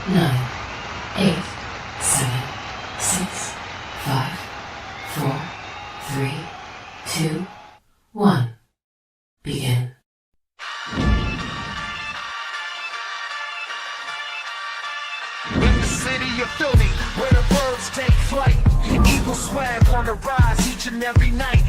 9, 8, 7, 6, 5, 4, 3, 2, 1. Begin. In the city of Philly, where the birds take flight, Eagle swag on the rise each and every night.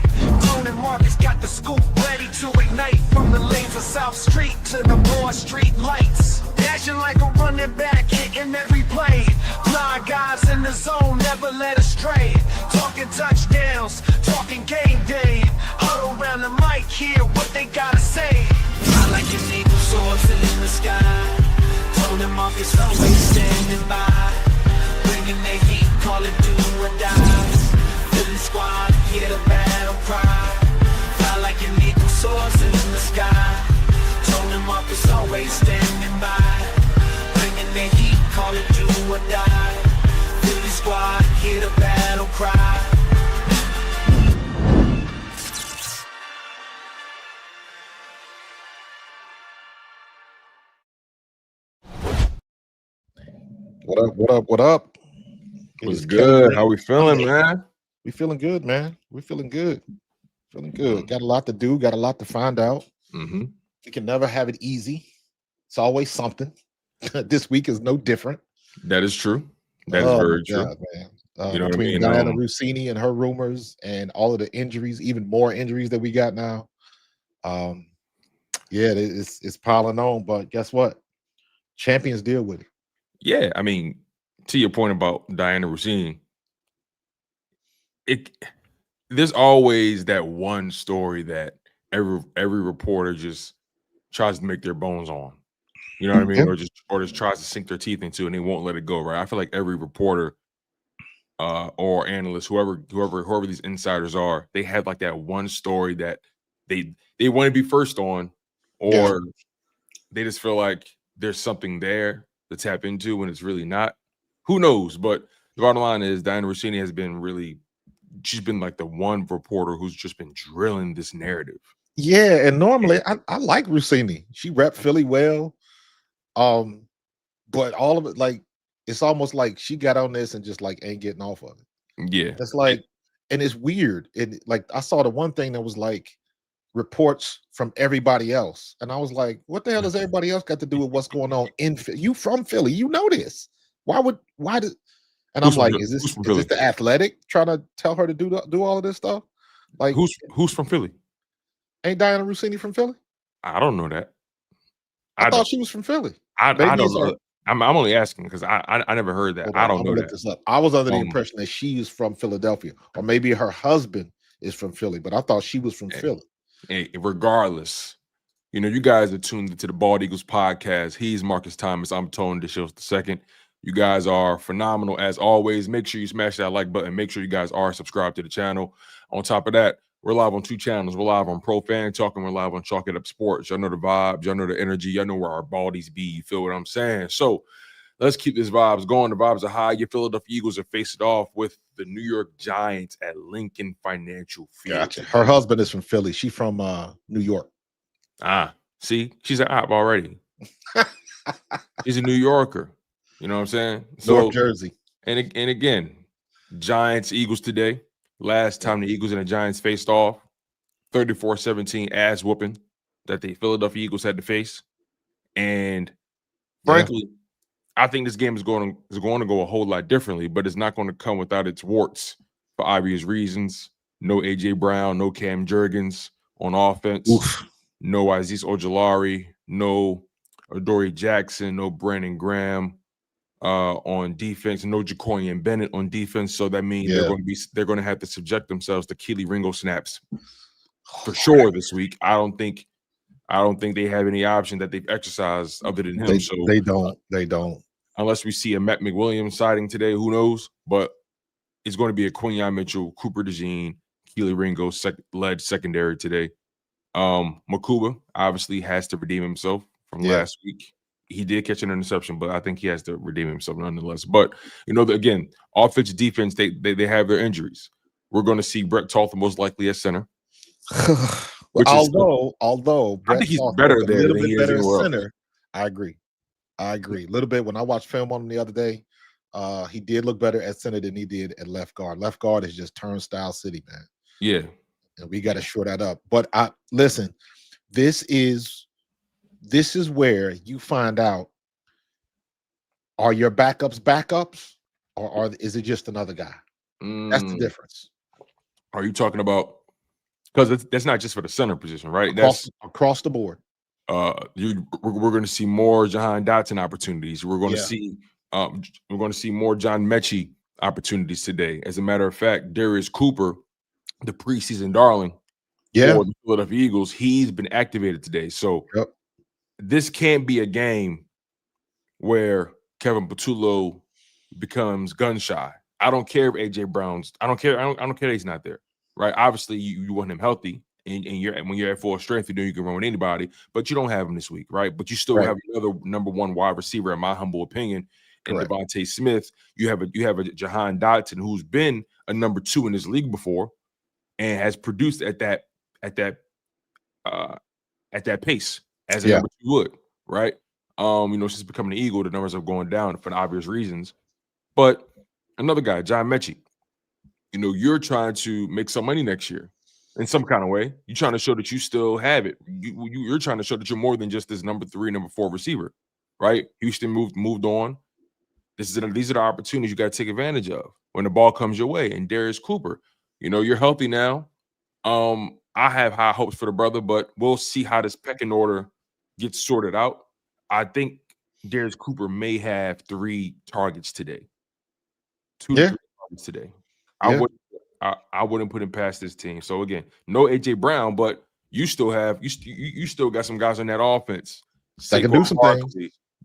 Nolan and Markus got the scoop ready to ignite. From the lanes of South Street to the Broad Street lights, dashing like a running back, hitting every play. Blind guys in the zone, never led astray. Talking touchdowns, talking game day. Huddle around the mic, hear what they gotta say. I like an eagle soaring in the sky. Nolan and Markus always standing by, bringing their heat, call it do or die. Philly squad, hear the battle cry. Fly like an eagle soars in the sky. Nolan and Markus always standing by, bringing their heat, call it do or die. Philly squad, hear the battle cry. What up? What up? What up? It What's is good? Kevin. How we feeling, man? We feeling good, man. We feeling good. Feeling good. Got a lot to do. Got a lot to find out. Mm-hmm. We can never have it easy. It's always something. This week is no different. That is true. That is very true. God, man. You know what I Between mean? Diana Rossini and her rumors and all of the injuries, even more injuries that we got now. Yeah, it's piling on. But guess what? Champions deal with it. Yeah, I mean, to your point about Diana Rossini, there's always that one story that every reporter just tries to make their bones on. You know what I mean? Yeah. Or just tries to sink their teeth into and they won't let it go, right? I feel like every reporter or analyst, whoever these insiders are, they have like that one story that they want to be first on, or they just feel like there's something there to tap into when it's really not. Who knows? But the bottom line is Diana Rossini has been she's been like the one reporter who's just been drilling this narrative. Yeah, and normally I like Rossini. She repped Philly well. But all of it, like, it's almost like she got on this and just like ain't getting off of it. Yeah. It's like, and it's weird. And like I saw the one thing that was like reports from everybody else. And I was like, what the hell does everybody else got to do with what's going on in Philly? You from Philly, you know this. Why did and I'm like, is this the Athletic trying to tell her to do all of this stuff? Like, who's from Philly? Ain't Diana Rossini from Philly? I don't know that. I thought she was from Philly. I don't know. I'm only asking because I never heard that. I don't know that. This up. I was under the impression that she is from Philadelphia, or maybe her husband is from Philly, but I thought she was from Philly. Hey, regardless, you know, you guys are tuned into the Bald Eagles podcast. He's Markus Thomas. I'm Tone DeShields II. You guys are phenomenal as always. Make sure you smash that like button. Make sure you guys are subscribed to the channel. On top of that, we're live on 2 channels. We're live on Pro Fan Talk and we're live on Chalk It Up Sports. Y'all know the vibes. Y'all know the energy. Y'all know where our baldies be. You feel what I'm saying? So let's keep these vibes going. The vibes are high. Your Philadelphia Eagles are facing off with the New York Giants at Lincoln Financial Field. Gotcha. Her husband is from Philly. She from New York. See? She's an op already. She's a New Yorker. You know what I'm saying? North Jersey. And again, Giants, Eagles today. Last time the Eagles and the Giants faced off, 34-17 ass whooping that the Philadelphia Eagles had to face. And frankly, I think this game is going to go a whole lot differently, but it's not going to come without its warts for obvious reasons. No AJ Brown, no Cam Jurgens on offense, no Azeez Ojulari, no Adoree Jackson, no Brandon Graham on defense, no Quinyon Bennett on defense. So that means they're going to have to subject themselves to Keely Ringo snaps for sure this week. I don't think they have any option that they've exercised other than him. They don't. Unless we see a Matt McWilliams sighting today, who knows? But it's going to be a Quinyon Mitchell, Cooper DeJean, Keely Ringo led secondary today. Makuba obviously has to redeem himself from last week. He did catch an interception, but I think he has to redeem himself nonetheless. But, you know, again, offense, defense, they have their injuries. We're going to see Brett Talton most likely at center. Although I think he's better there than he is anywhere else. center, I agree. I agree. A little bit. When I watched film on him the other day, he did look better at center than he did at left guard. Left guard is just turnstile city, man. Yeah. And we got to shore that up. But I listen, this is where you find out, are your backups or is it just another guy? That's the difference. Are you talking about, because that's not just for the center position, right? Across the board. We're going to see more Jahan Dotson opportunities. We're going to see more John Mechie opportunities today. As a matter of fact, Darius Cooper, the preseason darling for the Philadelphia Eagles, he's been activated today. So this can't be a game where Kevin Patullo becomes gun shy. I don't care if AJ Brown's. I don't care that he's not there, right? Obviously, you want him healthy, and when you're at full strength, you know you can run with anybody. But you don't have him this week, right? But you still have another number one wide receiver, in my humble opinion, in Devontae Smith. You have a Jahan Dotson who's been a number two in this league before, and has produced at that pace as a number two would, right? Since becoming an Eagle, the numbers are going down for obvious reasons. But another guy, John Mechie, you're trying to make some money next year in some kind of way. You're trying to show that you still have it. You're trying to show that you're more than just this number 3, number 4 receiver, right? Houston moved on. These are the opportunities you got to take advantage of when the ball comes your way. And Darius Cooper, you're healthy now. I have high hopes for the brother, but we'll see how this pecking order gets sorted out. I think Darius Cooper may have 3 targets today. 2 to 3 targets today. I wouldn't put him past this team. So again, no AJ Brown, but you still have you still got some guys on that offense. They can do some things.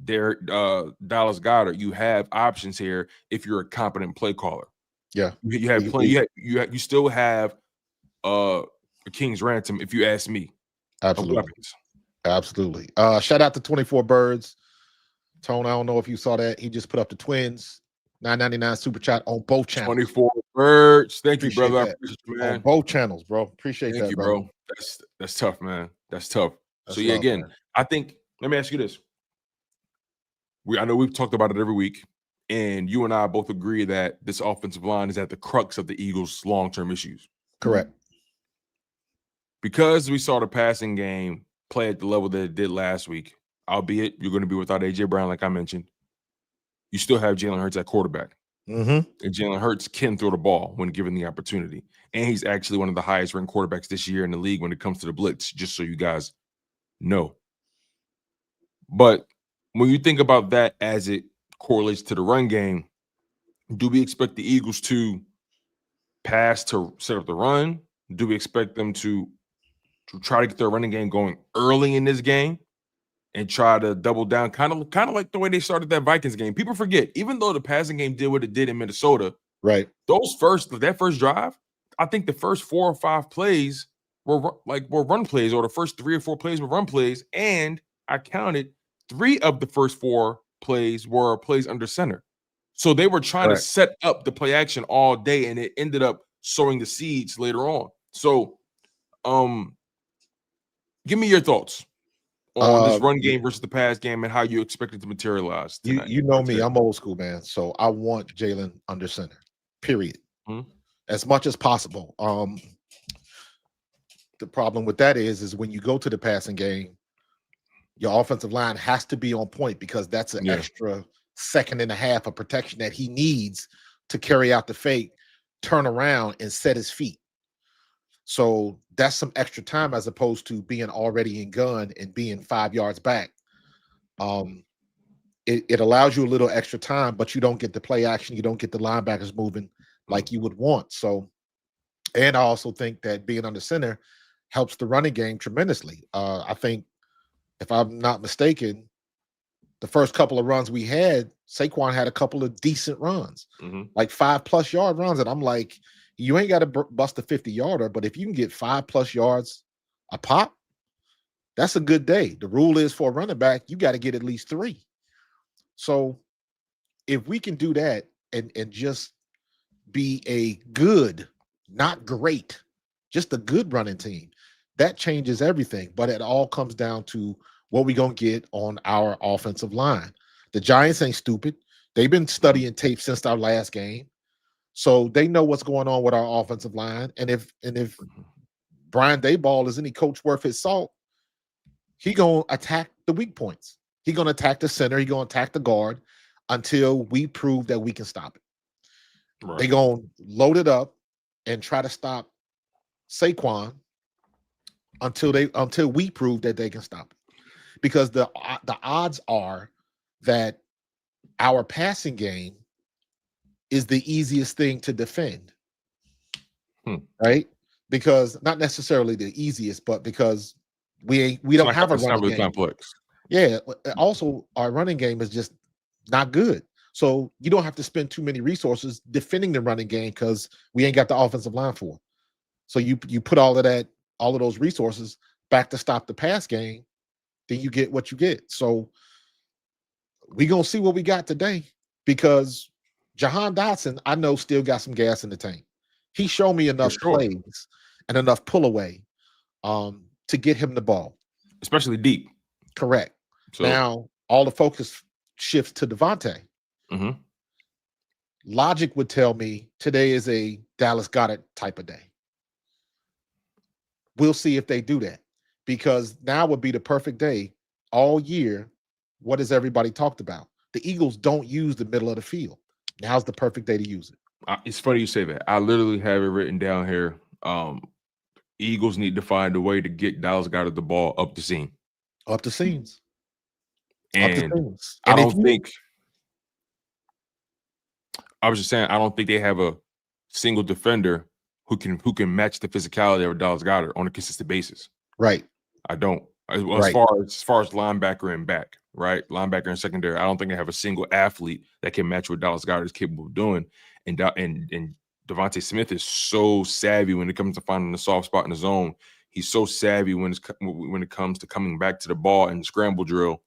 Dallas Goedert. You have options here if you're a competent play caller. Yeah, you have plenty. You still have a king's ransom, if you ask me. Absolutely. Shout out to 24 Birds. Tone, I don't know if you saw that. He just put up the Twins $9.99 super chat on both channels. 24 Birds. Thank you, brother. I appreciate you, man. On both channels, bro. Appreciate that, bro. That's tough, man. That's tough. So yeah, again, man. I think, let me ask you this. I know we've talked about it every week, and you and I both agree that this offensive line is at the crux of the Eagles' long-term issues. Correct. Because we saw the passing game play at the level that it did last week, albeit you're going to be without AJ Brown, like I mentioned. You still have Jalen Hurts at quarterback. And Jalen Hurts can throw the ball when given the opportunity. And he's actually one of the highest ranked quarterbacks this year in the league when it comes to the blitz, just so you guys know. But when you think about that as it correlates to the run game, do we expect the Eagles to pass to set up the run? Do we expect them to try to get their running game going early in this game and try to double down, kind of like the way they started that Vikings game? People forget, even though the passing game did what it did in Minnesota, right? That first drive, I think the first 4 or 5 plays were run plays, or the first 3 or 4 plays were run plays, and I counted 3 of the first 4 plays were plays under center. So they were trying to set up the play action all day, and it ended up sowing the seeds later on. So, give me your thoughts on this run game versus the pass game and how you expect it to materialize tonight. You know me, I'm old school, man. So I want Jalen under center, period. As much as possible. The problem with that is when you go to the passing game, your offensive line has to be on point, because that's an extra second and a half of protection that he needs to carry out the fake, turn around, and set his feet. So that's some extra time as opposed to being already in gun and being 5 yards back. It allows you a little extra time, but you don't get the play action. You don't get the linebackers moving like you would want. So, and I also think that being under center helps the running game tremendously. I think, if I'm not mistaken, the first couple of runs we had, Saquon had a couple of decent runs, like 5+ yard runs. And I'm like, you ain't got to bust a 50-yarder, but if you can get 5+ yards a pop, that's a good day. The rule is, for a running back, you got to get at least 3. So if we can do that and just be a good, not great, just a good running team, that changes everything. But it all comes down to what we're going to get on our offensive line. The Giants ain't stupid. They've been studying tape since our last game. So they know what's going on with our offensive line. And if Brian Daboll is any coach worth his salt, he gonna attack the weak points. He gonna attack the center. He gonna attack the guard until we prove that we can stop it. Right. They gonna load it up and try to stop Saquon until we prove that they can stop it. Because the odds are that our passing game is the easiest thing to defend. Right? Because not necessarily the easiest, but because we don't have a running game. Complex. Yeah. Also, our running game is just not good. So you don't have to spend too many resources defending the running game because we ain't got the offensive line for it. So you put all of those resources back to stop the pass game, then you get what you get. So we gonna see what we got today, because Jihaad Dotson, I know, still got some gas in the tank. He showed me enough plays and enough pull away to get him the ball, especially deep. Correct. So now all the focus shifts to Devontae. Logic would tell me today is a Dallas Goedert type of day. We'll see if they do that, because now would be the perfect day all year. What has everybody talked about? The Eagles don't use the middle of the field. Now's the perfect day to use it. It's funny you say that. I literally have it written down here. Eagles need to find a way to get Dallas Goedert the ball up the seam. Up the seams. And I don't think – I was just saying, I don't think they have a single defender who can match the physicality of Dallas Goedert on a consistent basis. Right. I don't. As far as linebacker and back, right? Linebacker and secondary, I don't think they have a single athlete that can match what Dallas Goedert is capable of doing. And Devontae Smith is so savvy when it comes to finding the soft spot in the zone. He's so savvy when it comes to coming back to the ball and the scramble drill.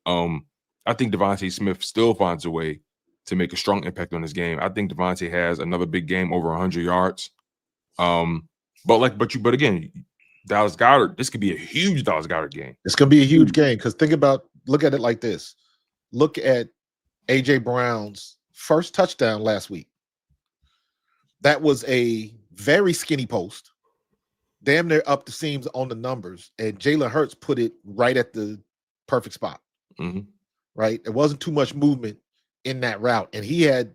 I think Devontae Smith still finds a way to make a strong impact on this game. I think Devontae has another big game over 100 yards. But again, Dallas Goedert, this could be a huge Dallas Goedert game. It's going to be a huge game, because look at it like this. Look at A.J. Brown's first touchdown last week. That was a very skinny post, damn near up the seams on the numbers, and Jalen Hurts put it right at the perfect spot. Right? There wasn't too much movement in that route, and he had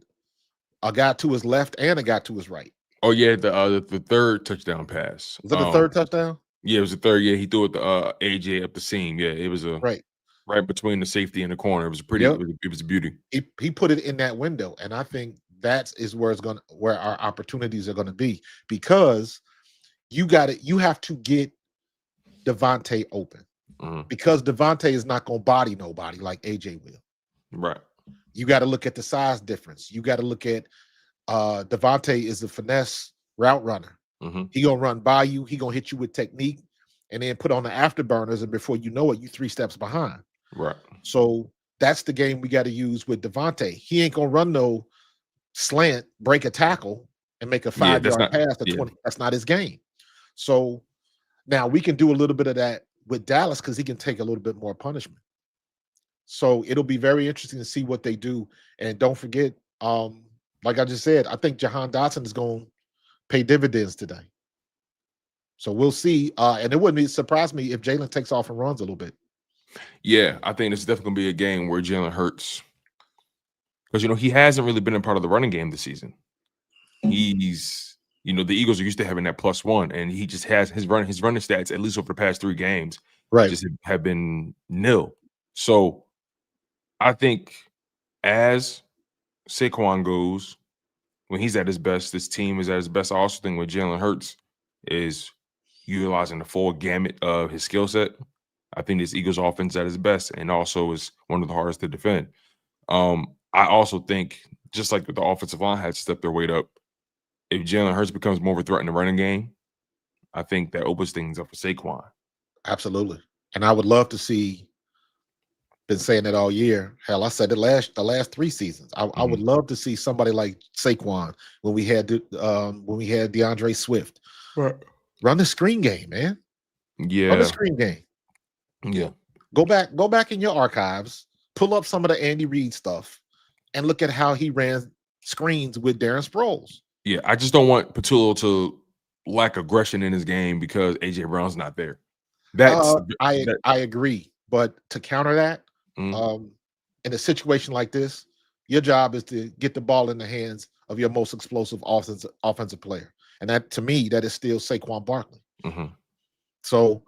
a guy to his left and a guy to his right. Oh yeah, the third touchdown pass. Was that the third touchdown? Yeah, it was the third. Yeah, he threw it to AJ up the seam. Yeah, it was right between the safety and the corner. It was pretty. It was a beauty. He put it in that window, and I think that is where our opportunities are going to be, because you have to get Devontae open, because Devontae is not going to body nobody like AJ will. Right. You got to look at the size difference. You got to look at Devontae is a finesse route runner. He gonna run by you. He gonna hit you with technique, and then put on the afterburners, and before you know it, you 3 steps behind. Right. So that's the game we got to use with Devontae. He ain't gonna run no slant, break a tackle, and make a 5-yard pass to 20. That's not his game. So now we can do a little bit of that with Dallas, because he can take a little bit more punishment. So it'll be very interesting to see what they do. And don't forget, like I just said, I think Jihaad Dotson is going to pay dividends today. So we'll see. And it wouldn't surprise me if Jalen takes off and runs a little bit. Yeah, I think it's definitely going to be a game where Jalen Hurts, because, he hasn't really been a part of the running game this season. He's, the Eagles are used to having that +1, and he just has his running stats, at least over the past 3 games, just have been nil. So I think as Saquon goes, when he's at his best, this team is at its best. I also think with Jalen Hurts is utilizing the full gamut of his skill set. I think this Eagles offense at its best, and also is one of the hardest to defend. I also think, just like the offensive line had to step their weight up, if Jalen Hurts becomes more of a threat in the running game, I think that opens things up for Saquon. Absolutely. And I would love to see, been saying it all year. Hell, I said it the last 3 seasons. I would love to see somebody like Saquon when we had DeAndre Swift. Right. Run the screen game, man. Yeah. Run the screen game. Yeah. Go back in your archives Pull up some of the Andy Reid stuff and look at how he ran screens with Darren Sproles. Yeah, I just don't want Patullo to lack aggression in his game because AJ Brown's not there. I agree, but to counter that, Mhm. in a situation like this, your job is to get the ball in the hands of your most explosive offensive player, and that to me that is still Saquon Barkley. Mhm. So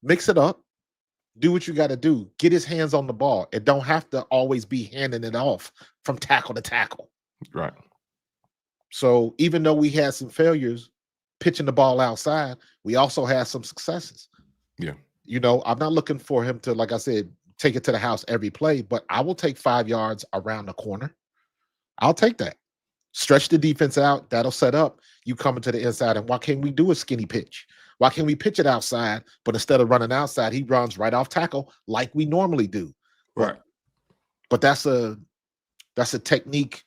mix it up, do what you got to do, get his hands on the ball. It don't have to always be handing it off from tackle to tackle. Right. So even though we had some failures pitching the ball outside, we also had some successes. Yeah. You know, I'm not looking for him to, like I said, take it to the house every play, but I will take 5 yards around the corner. I'll take that. Stretch the defense out. That'll set up you coming to the inside. And why can't we do a skinny pitch? Why can't we pitch it outside? But instead of running outside, he runs right off tackle like we normally do. Right. But that's a technique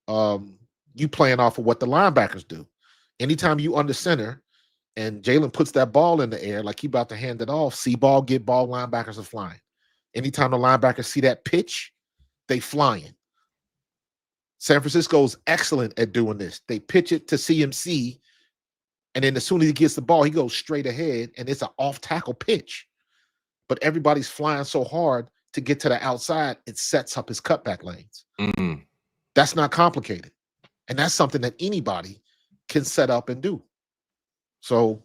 you playing off of what the linebackers do. Anytime you under center and Jalen puts that ball in the air like he about to hand it off, see ball, get ball, linebackers are flying. Anytime the linebackers see that pitch, they flying. San Francisco's excellent at doing this. They pitch it to CMC, and then as soon as he gets the ball, he goes straight ahead, and it's an off-tackle pitch. But everybody's flying so hard to get to the outside, it sets up his cutback lanes. Mhm. That's not complicated. And that's something that anybody can set up and do. So,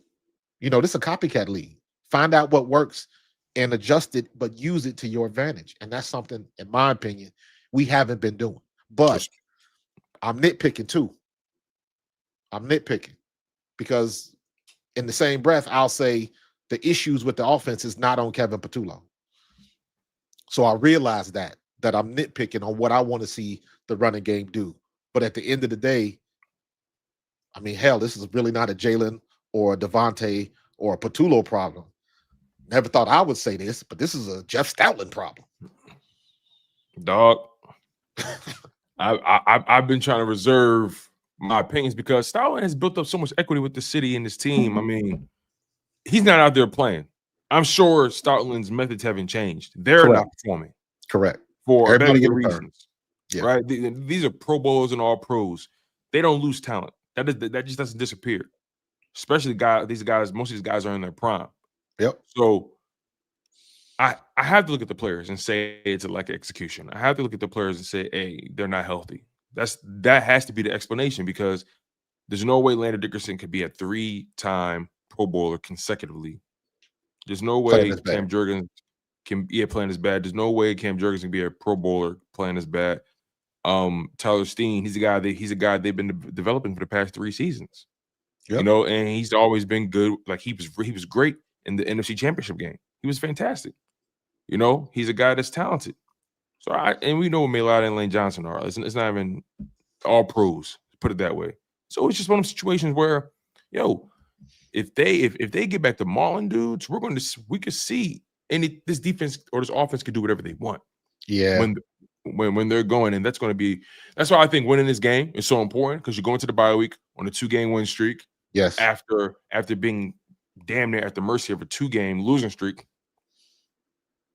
you know, this is a copycat league. Find out what works and adjust it, but use it to your advantage. And that's something, in my opinion, we haven't been doing. But I'm nitpicking too. I'm nitpicking because in the same breath, I'll say the issues with the offense is not on Kevin Patullo. So I realize that I'm nitpicking on what I want to see the running game do. But at the end of the day, I mean, hell, this is really not a Jalen or a Devontae or a Patullo problem. Never thought I would say this, but this is a Jeff Stoutland problem. Dog. I've been trying to reserve my opinions because Stoutland has built up so much equity with the city and his team. I mean, he's not out there playing. I'm sure Stoutland's methods haven't changed. They're not performing. Correct. For a Everybody million get a turn. reasons. Yeah. Right? These are Pro Bowlers and all pros. They don't lose talent. That just doesn't disappear. Especially these guys, most of these guys are in their prime. Yep. So I have to look at the players and say it's a lack of execution. I have to look at the players and say, hey, they're not healthy. That has to be the explanation because there's no way Landon Dickerson could be a 3-time Pro Bowler consecutively. There's no way Cam Jurgens can playing as bad. There's no way Cam Jurgens can be a Pro Bowler playing as bad. Tyler Steen, he's a guy they've been developing for the past 3 seasons. Yep. You know, and he's always been good. Like he was great in the NFC Championship game. He was fantastic. You know, he's a guy that's talented. So and we know what Maylard and Lane Johnson are. It's not even all pros, put it that way. So it's just one of those situations where, if they get back to Marlin dudes, we could see this defense or this offense could do whatever they want. Yeah. When they're going, and that's why I think winning this game is so important because you're going to the bye week on a 2-game win streak. Yes. After being damn near at the mercy of a 2-game losing streak.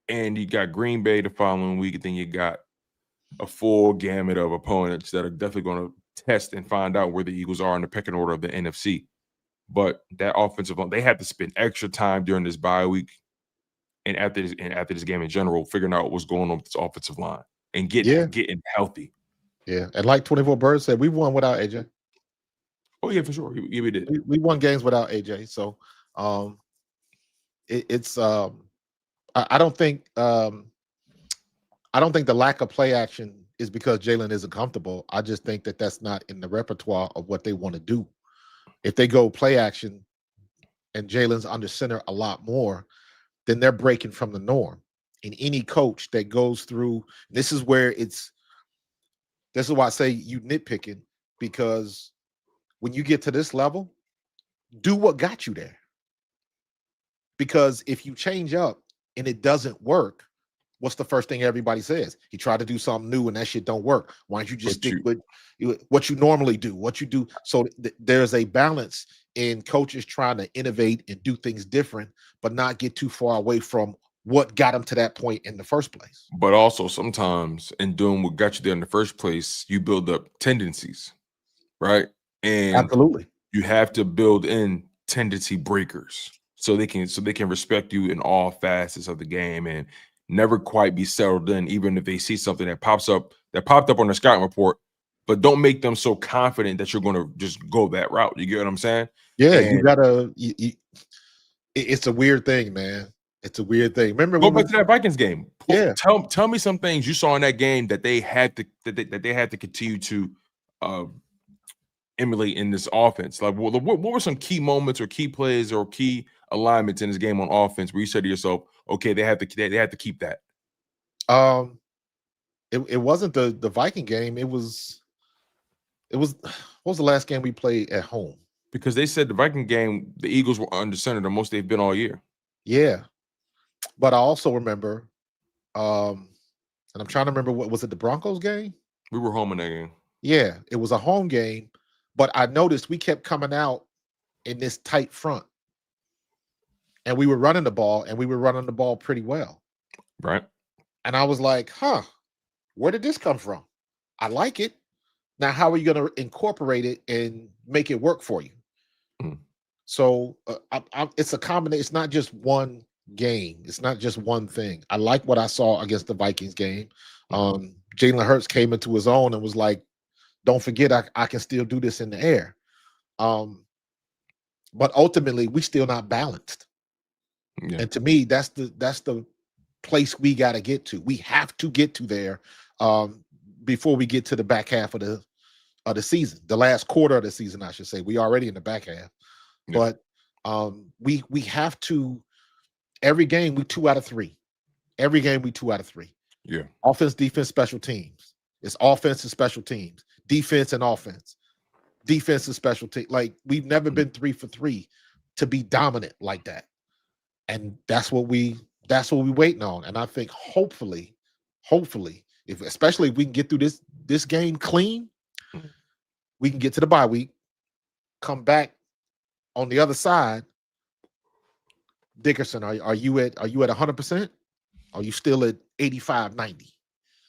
And you got Green Bay the following week, and then you got a full gamut of opponents that are definitely going to test and find out where the Eagles are in the pecking order of the NFC. But that offensive line, they had to spend extra time during this bye week and after this game in general, figuring out what's going on with this offensive line and getting healthy. Yeah, and like 24 Birds said, we won without AJ. Oh yeah, for sure. Yeah, we did. We won games without AJ. So I don't think the lack of play action is because Jalen isn't comfortable. I just think that that's not in the repertoire of what they want to do. If they go play action and Jalen's under center a lot more, then they're breaking from the norm. And any coach that goes through, this is why I say you nitpicking, because when you get to this level, do what got you there. Because if you change up and it doesn't work, what's the first thing everybody says? He tried to do something new and that shit don't work. Why don't you just stick with what you normally do, what you do? So there's a balance in coaches trying to innovate and do things different, but not get too far away from what got them to that point in the first place. But also sometimes in doing what got you there in the first place, you build up tendencies, right? And Absolutely. you have to build in tendency breakers so they can respect you in all facets of the game and never quite be settled in, even if they see something that popped up on the scouting report, but don't make them so confident that you're going to just go that route. You get what I'm saying? Yeah, And you gotta. It's a weird thing, man. It's a weird thing. Remember go when back to that Vikings game. Yeah. Tell me some things you saw in that game that they had to continue to emulate in this offense. Like, what were some key moments or key plays or key alignments in this game on offense where you said to yourself, okay, they had to keep that? It wasn't the Viking game. It was what was the last game we played at home? Because they said the Viking game, the Eagles were under center the most they've been all year. Yeah. But I also remember, and I'm trying to remember, what was it, the Broncos game? We were home in that game. Yeah, it was a home game, but I noticed we kept coming out in this tight front. And we were running the ball, and we were running the ball pretty well. Right. And I was like, where did this come from? I like it. Now, how are you going to incorporate it and make it work for you? Mm. So it's a combination. It's not just one game. It's not just one thing. I like what I saw against the Vikings game. Jalen Hurts came into his own and was like, don't forget, I can still do this in the air. But ultimately, we still not balanced. Yeah. And to me, that's the place we got to get to. We have to get to there before we get to the back half of the season, the last quarter of the season, I should say. We already in the back half. Yeah. But we have to. Every game we 2 out of 3. Every game we 2 out of 3. Yeah. Offense, defense, special teams. It's offense and special teams. Defense and offense. Defense and special teams. Like, we've never been 3 for 3 to be dominant like that. And that's what we waiting on. And I think hopefully, especially if we can get through this game clean, we can get to the bye week, come back on the other side. Dickerson, are you at 100%? Are you still at 85, 90?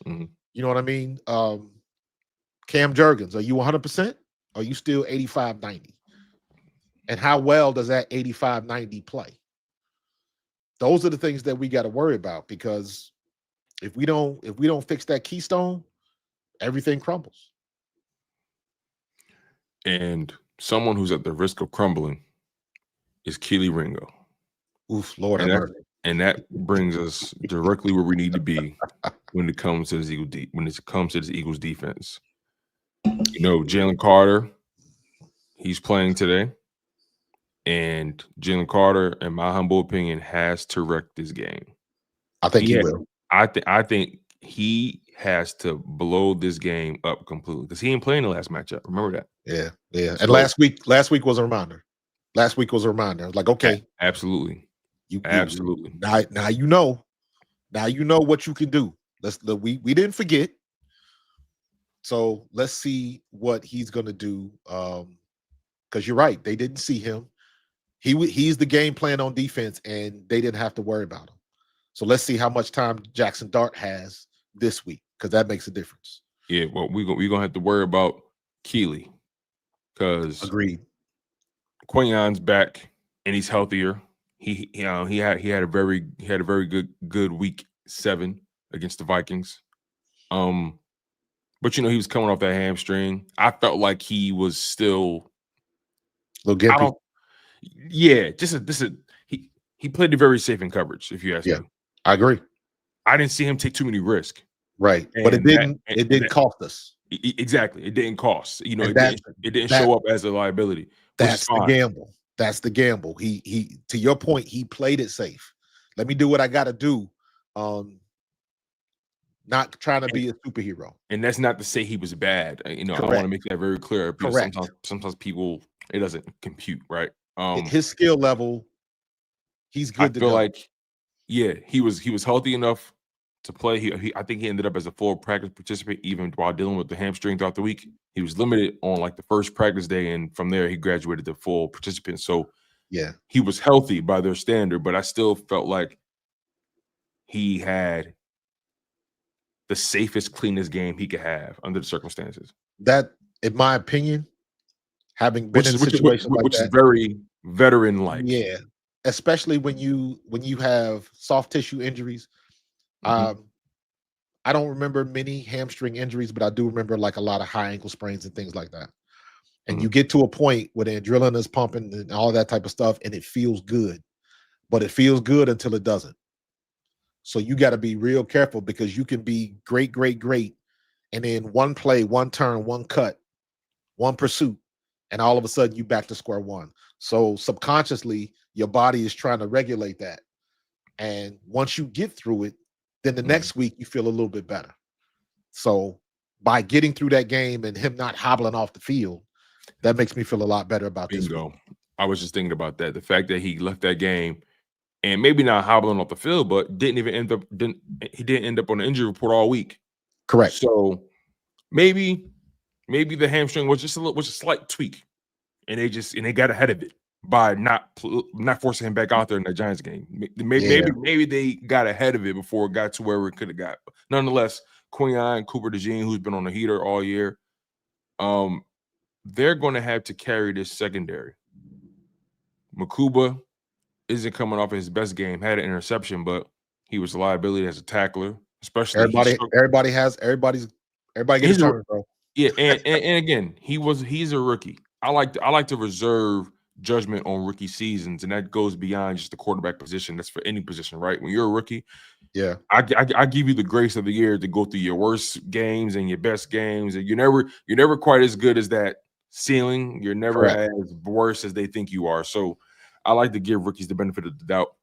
Mm-hmm. You know what I mean? Cam Jurgens, are you 100%? Are you still 85, 90? And how well does that 85, 90 play? Those are the things that we got to worry about, because if we don't fix that keystone, everything crumbles. And someone who's at the risk of crumbling is Keely Ringo. Oof, Lord, and that brings us directly where we need to be when it comes to this Eagles defense. You know, Jalen Carter, he's playing today, and Jalen Carter, in my humble opinion, has to wreck this game. I think he will. I think he has to blow this game up completely, because he ain't playing the last matchup. Remember that? Yeah. And last week was a reminder. Last week was a reminder. Like, okay, absolutely. Absolutely. Now you know. Now you know what you can do. We didn't forget. So let's see what he's gonna do. Because you're right, they didn't see him. He's the game plan on defense, and they didn't have to worry about him. So let's see how much time Jackson Dart has this week, because that makes a difference. Yeah, well, we're gonna have to worry about Keely, because agreed. Quinyon's back and he's healthier. He had a very good week 7 against the Vikings. But he was coming off that hamstring. I felt like he was still a little gimpy. Yeah, he played it very safe in coverage, if you ask me. I agree. I didn't see him take too many risks. Right. But it didn't cost us. Exactly. It didn't cost. It didn't show up as a liability. That's the gamble. That's the gamble. He to your point, he played it safe. Let me do what I got to do. Not trying to be a superhero. And that's not to say he was bad. I want to make that very clear, because sometimes people, it doesn't compute, right? His skill level, he's good to go. I feel like, he was healthy enough to play. I think he ended up as a full practice participant, even while dealing with the hamstring throughout the week. He was limited on like the first practice day, and from there he graduated to full participant. So he was healthy by their standard, but I still felt like he had the safest, cleanest game he could have under the circumstances. That, in my opinion, having been in situations like which is that, very veteran-like. yeah, especially when you have soft tissue injuries. I don't remember many hamstring injuries, but I do remember like a lot of high ankle sprains and things like that. And you get to a point where the adrenaline is pumping and all that type of stuff, and it feels good, but it feels good until it doesn't. So you got to be real careful, because you can be great, and then one play, one turn, one cut, one pursuit, and all of a sudden you back to square one. So subconsciously, your body is trying to regulate that. And once you get through it, then the next week you feel a little bit better. So by getting through that game and him not hobbling off the field, that makes me feel a lot better about this week. I was just thinking about that. The fact that he left that game and maybe not hobbling off the field, but didn't end up on the injury report all week. Correct. So maybe the hamstring was just a slight tweak, and they got ahead of it by not forcing him back out there in the Giants game. Maybe they got ahead of it before it got to where it could have got. But nonetheless, Quinyon, Cooper DeJean, who's been on the heater all year, they're going to have to carry this secondary. Makuba isn't coming off his best game. Had an interception, but he was a liability as a tackler. Especially everybody gets a turn, bro. Yeah, and again, he's a rookie. I like to reserve judgment on rookie seasons, and that goes beyond just the quarterback position. That's for any position, right? When you're a rookie, yeah, I give you the grace of the year to go through your worst games and your best games, and you're never quite as good as that ceiling. You're never as worse as they think you are. So I like to give rookies the benefit of the doubt.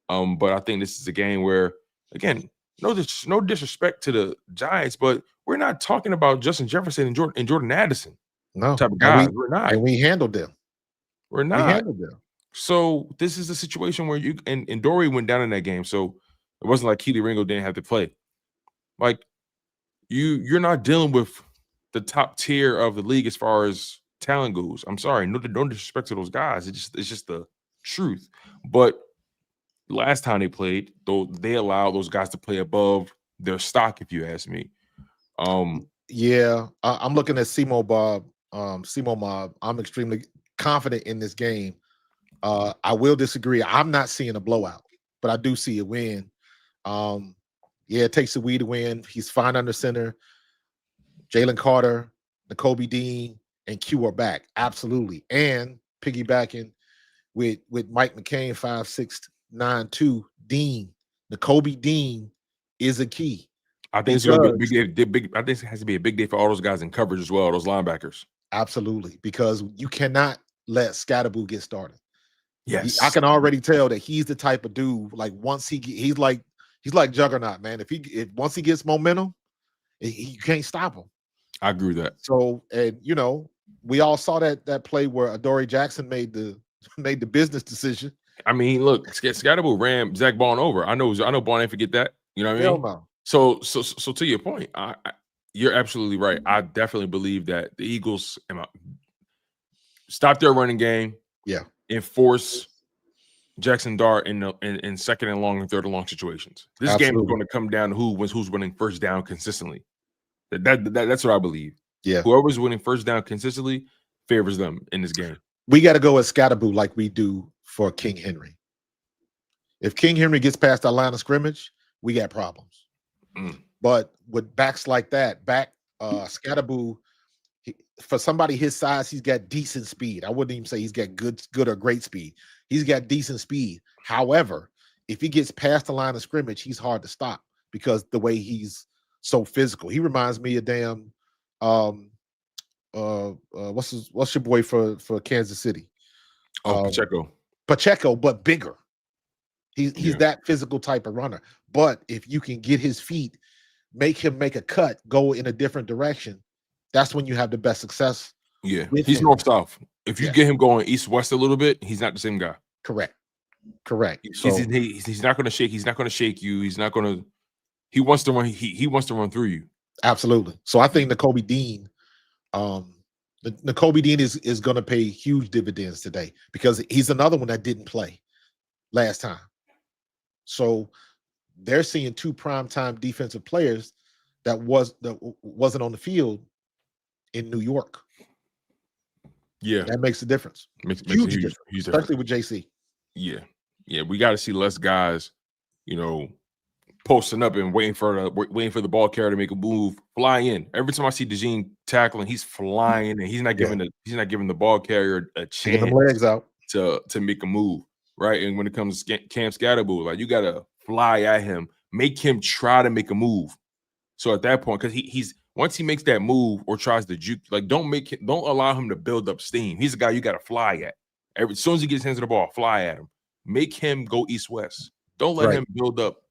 But I think this is a game where, again, no disrespect to the Giants, but we're not talking about Justin Jefferson and Jordan Addison. No type of guys. We're not. And we handled them. We're not. So this is a situation where you and Dory went down in that game. So it wasn't like Keely Ringo didn't have to play. Like you're not dealing with the top tier of the league as far as talent goes. I'm sorry, no disrespect to those guys. It's just the truth. But last time they played, though, they allowed those guys to play above their stock, if you ask me. Yeah, I'm looking at Simo Mob. I'm extremely confident in this game. I will disagree. I'm not seeing a blowout, but I do see a win. Yeah, it takes a wee to win. He's fine under center. Jalen Carter, Nakobe Dean, and Q are back. Absolutely. And piggybacking with Mike McCain, 5'6", 9'2", Dean. Nakobe Dean is a key. I think it's going to be a big day. I think it has to be a big day for all those guys in coverage as well, those linebackers. Absolutely, because you cannot let Scatterboo get started. Yes, I can already tell that he's the type of dude. Like once he's like Juggernaut, man. If once he gets momentum, you can't stop him. I agree with that. So, and we all saw that play where Adoree Jackson made the business decision. I mean, look, Scatterboo ran Zach Bond over. I know Bond ain't forget that. You know what I mean? No. So to your point, you're absolutely right. I definitely believe that the Eagles stop their running game. Yeah. And force Jackson Dart in second and long and third and long situations. This Absolutely. game is going to come down to who's winning first down consistently. That's what I believe. Yeah. Whoever's winning first down consistently favors them in this game. We got to go with Scatterboo like we do for King Henry. If King Henry gets past the line of scrimmage, we got problems. But with backs like that, Scatterboo, for somebody his size, he's got decent speed. I wouldn't even say he's got good or great speed. He's got decent speed. However, if he gets past the line of scrimmage, he's hard to stop because the way he's so physical. He reminds me of damn what's your boy for Kansas City? Pacheco, but bigger. He's that physical type of runner. But if you can get his feet, make him make a cut, go in a different direction, that's when you have the best success. Yeah, he's north-south. If you get him going east-west a little bit, he's not the same guy. Correct. So, he's not going to shake. He's not going to shake you. He's not going to. He wants to run. He wants to run through you. Absolutely. So I think Nakobe Dean, Nakobe Dean is going to pay huge dividends today because he's another one that didn't play last time. So they're seeing two primetime defensive players that wasn't on the field in New York. Yeah, That makes a difference. makes a Huge huge difference, difference. especially with JC. Yeah. We got to see less guys, posting up and waiting for the ball carrier to make a move, fly in. Every time I see DeJean tackling, he's flying and he's not giving the ball carrier a chance them legs out to make a move, right? And when it comes to Cam Scatterboo, like you gotta fly at him, make him try to make a move. So at that point, because he's once he makes that move or tries to juke, like don't allow him to build up steam. He's a guy you gotta fly at. As soon as he gets hands on the ball, fly at him. Make him go east-west. Don't let him build up,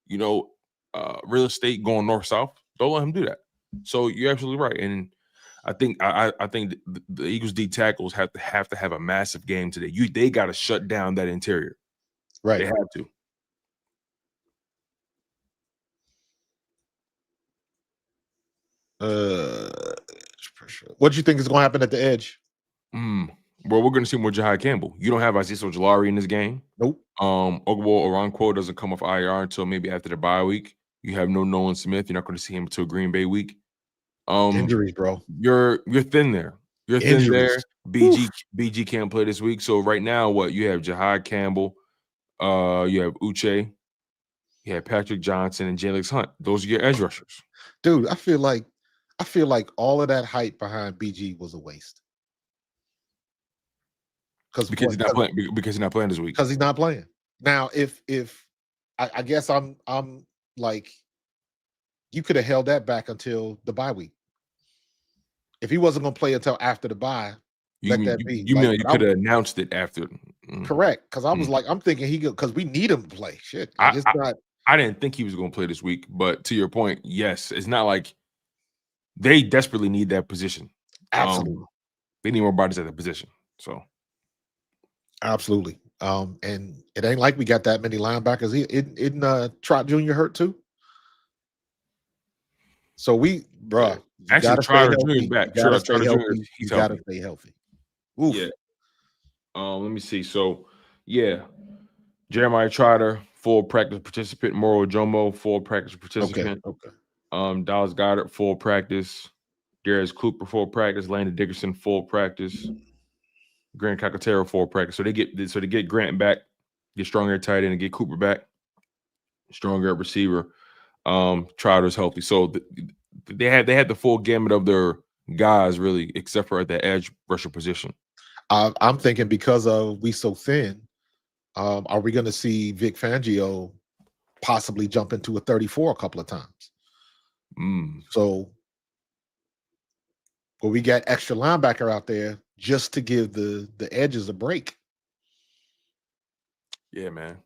real estate going north-south. Don't let him do that. So you're absolutely right. And I think the Eagles D tackles have to have a massive game today. They got to shut down that interior. Right. They have to. What do you think is going to happen at the edge? Well, we're going to see more Jihaad Campbell. You don't have Aziz Ojolari in this game. Nope. Ogbo Oranquo doesn't come off IR until maybe after the bye week. You have no Nolan Smith. You're not going to see him until Green Bay week. Injuries, bro. You're thin there. You're Injuries. thin there. BG can't play this week. So right now, you have Jihaad Campbell, you have Uche, you have Patrick Johnson and Jalen Hunt. Those are your edge rushers. Dude, I feel like all of that hype behind BG was a waste. Because he's not playing. Because he's not playing this week. Because he's not playing. Now, if I guess I'm like, you could have held that back until the bye week. If he wasn't going to play until after the bye, let that be. You mean you could have announced it after? Correct. Because I was like, I'm thinking because we need him to play. Shit, I didn't think he was going to play this week. But to your point, yes, it's not like they desperately need that position. Absolutely, they need more bodies at the position. So. Absolutely. And it ain't like we got that many linebackers. Isn't Trot Jr. hurt too? So actually Trotter Jr. is back. Trotter Jr. He's got to stay healthy. Oof. Yeah. Let me see. So Jeremiah Trotter, full practice participant. Moro Jomo, full practice participant. Okay. Dallas Goddard, full practice. Darius Cooper, full practice. Landon Dickerson, full practice. Grant Cacatero, full practice. So they get Grant back, get stronger at tight end, and get Cooper back, stronger at receiver. Trotter's healthy. So they had the full gamut of their guys, really, except for at the edge rusher position. I'm thinking because we so thin, are we going to see Vic Fangio possibly jump into a 34 a couple of times? So we got extra linebacker out there just to give the edges a break. Yeah, man.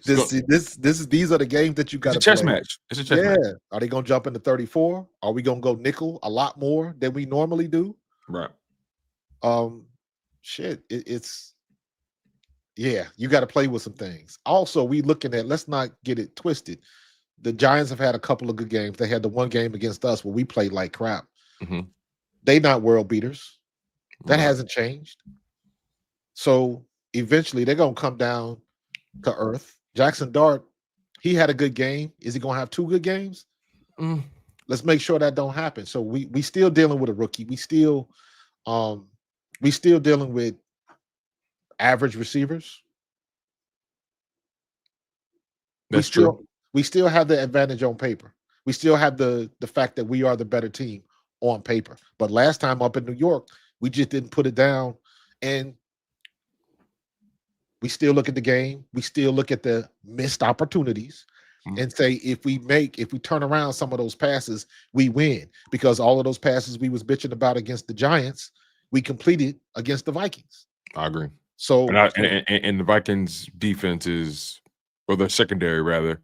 These are the games that you got to play. It's a chess match. It's a chess match. Are they going to jump into 34? Are we going to go nickel a lot more than we normally do? Right. You got to play with some things. Also, we looking at, let's not get it twisted. The Giants have had a couple of good games. They had the one game against us where we played like crap. They not world beaters. That hasn't changed. So eventually they're going to come down to earth. Jackson Dart, he had a good game. Is he going to have two good games? Let's make sure that don't happen. So we still dealing with a rookie. We still dealing with average receivers. That's true. We still have the advantage on paper. We still have the fact that we are the better team on paper. But last time up in New York, we just didn't put it down. And we still look at the game. We still look at the missed opportunities and say, if we turn around some of those passes, we win. Because all of those passes we was bitching about against the Giants, we completed against the Vikings. I agree. So and the Vikings defense or the secondary rather,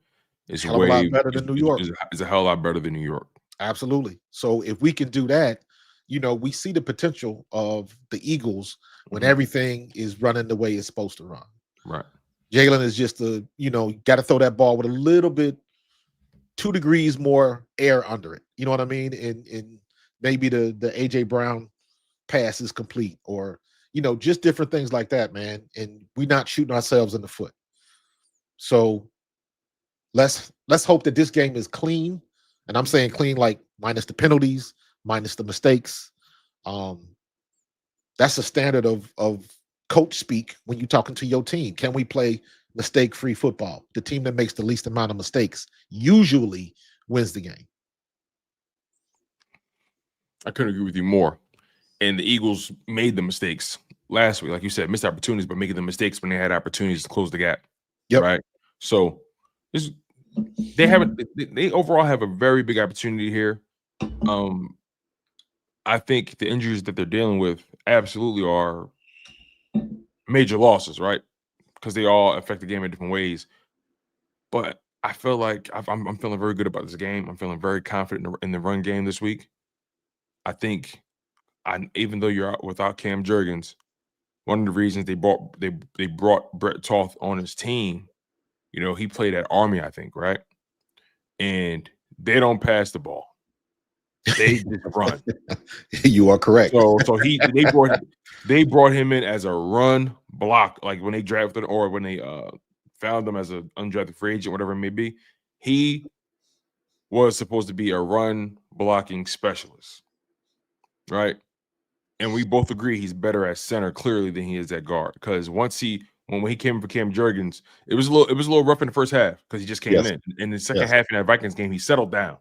is way lot better than New York. Is a hell of a lot better than New York. Absolutely. So if we can do that, we see the potential of the Eagles when everything is running the way it's supposed to run. Right. Jalen is just got to throw that ball with a little bit, 2 degrees more air under it. You know what I mean? And maybe the AJ Brown pass is complete, or just different things like that, man. And we're not shooting ourselves in the foot. So let's hope that this game is clean. And I'm saying clean, like minus the penalties, minus the mistakes. That's the standard of coach speak when you're talking to your team. Can we play mistake-free football? The team that makes the least amount of mistakes usually wins the game. I couldn't agree with you more. And the Eagles made the mistakes last week, like you said, missed opportunities, but making the mistakes when they had opportunities to close the gap. Yep. Right. So they overall have a very big opportunity here. I think the injuries that they're dealing with absolutely are major losses, right? Because they all affect the game in different ways. But I feel like I'm feeling very good about this game. I'm feeling very confident in the run game this week. I think, even though you're out without Cam Jurgens, one of the reasons they brought Brett Toth on his team, he played at Army, I think, right? And they don't pass the ball. They just run. You are correct. So they brought him in as a run block, like when they drafted or when they found him as an undrafted free agent, whatever it may be. He was supposed to be a run blocking specialist, right? And we both agree he's better at center clearly than he is at guard. Because when he came in for Cam Jurgens, it was a little rough in the first half because he just came in. In the second half in that Vikings game, he settled down.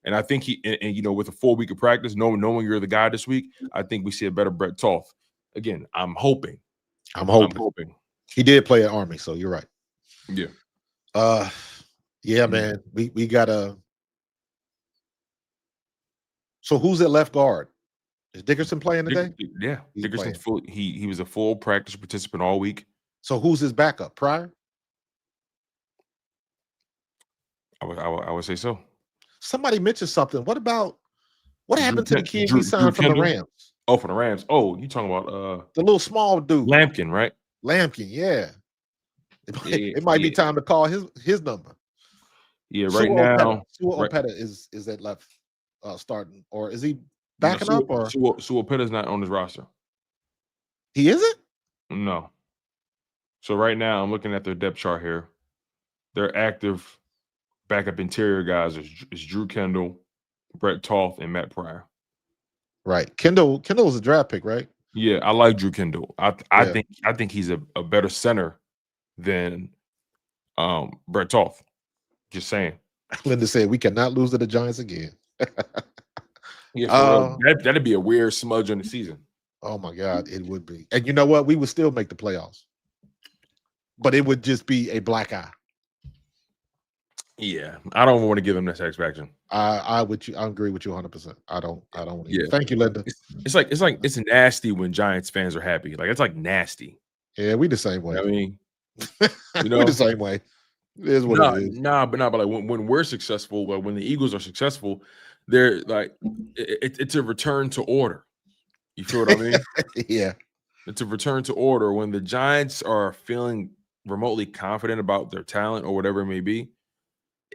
And I think with a full week of practice, knowing you're the guy this week, I think we see a better Brett Toth. Again, I'm hoping. He did play at Army, so you're right. Yeah. Yeah, man. We gotta. So who's at left guard? Is Dickerson playing today? Yeah, Dickerson's full. He was a full practice participant all week. So who's his backup? Pryor? I would say so. Somebody mentioned something. What happened to the kid he signed from the Rams? Oh, from the Rams. Oh, you talking about the little small dude? Lampkin, right? Lampkin, yeah. It might be time to call his number. Yeah, right now. Opeta is at left starting, or is he backing up? Or Opeta's not on his roster. He isn't? No. So right now, I'm looking at their depth chart here. Their active backup interior guys is Drew Kendall, Brett Toth, and Matt Pryor. Right. Kendall was a draft pick, right? Yeah, I like Drew Kendall. I think he's a better center than Brett Toth. Just saying. Linda said we cannot lose to the Giants again. Yeah, that'd be a weird smudge on the season. Oh my God, it would be. And you know what? We would still make the playoffs, but it would just be a black eye. Yeah, I don't want to give him that satisfaction. I agree with you 100%. I don't. Yeah. Thank you, Linda. It's nasty when Giants fans are happy. Like it's like nasty. Yeah, we the same way. I mean, we the same way. It is what it is. But like when we're successful, like when the Eagles are successful, they're like it's a return to order. You feel what I mean? Yeah. It's a return to order when the Giants are feeling remotely confident about their talent or whatever it may be.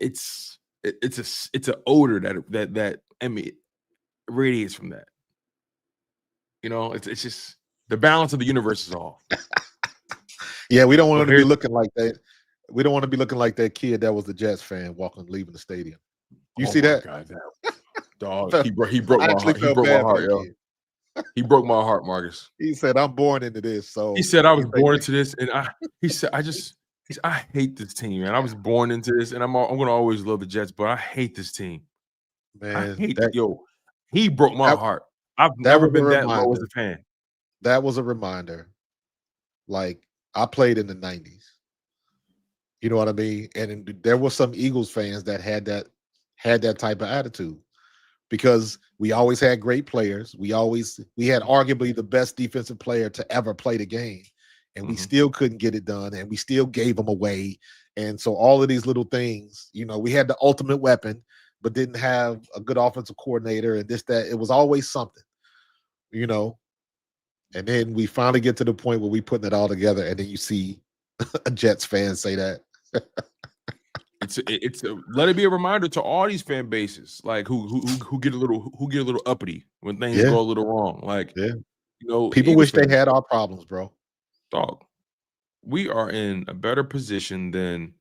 It's an odor that I mean radiates from that. It's just the balance of the universe is off. Yeah, we don't want to be looking like that. We don't want to be looking like that kid that was the Jets fan leaving the stadium. You see that? God, dog, he broke my heart. He broke my heart, yo. He broke my heart, Marcus. He said, "I'm born into this." So he said, "I was born into this," and I hate this team, man. I was born into this, and I'm gonna always love the Jets, but I hate this team. Man, I hate he broke my heart. I've never been that low as a fan. That was a reminder. Like I played in the 90s. You know what I mean? And there were some Eagles fans that had that type of attitude because we always had great players. We had arguably the best defensive player to ever play the game. And we still couldn't get it done, and we still gave them away. And so all of these little things, we had the ultimate weapon, but didn't have a good offensive coordinator and this, that. It was always something, And then we finally get to the point where we putting it all together, and then you see a Jets fan say that. Let it be a reminder to all these fan bases, like who get a little uppity when things go a little wrong. Like people wish they had our problems, bro. Dog, we are in a better position than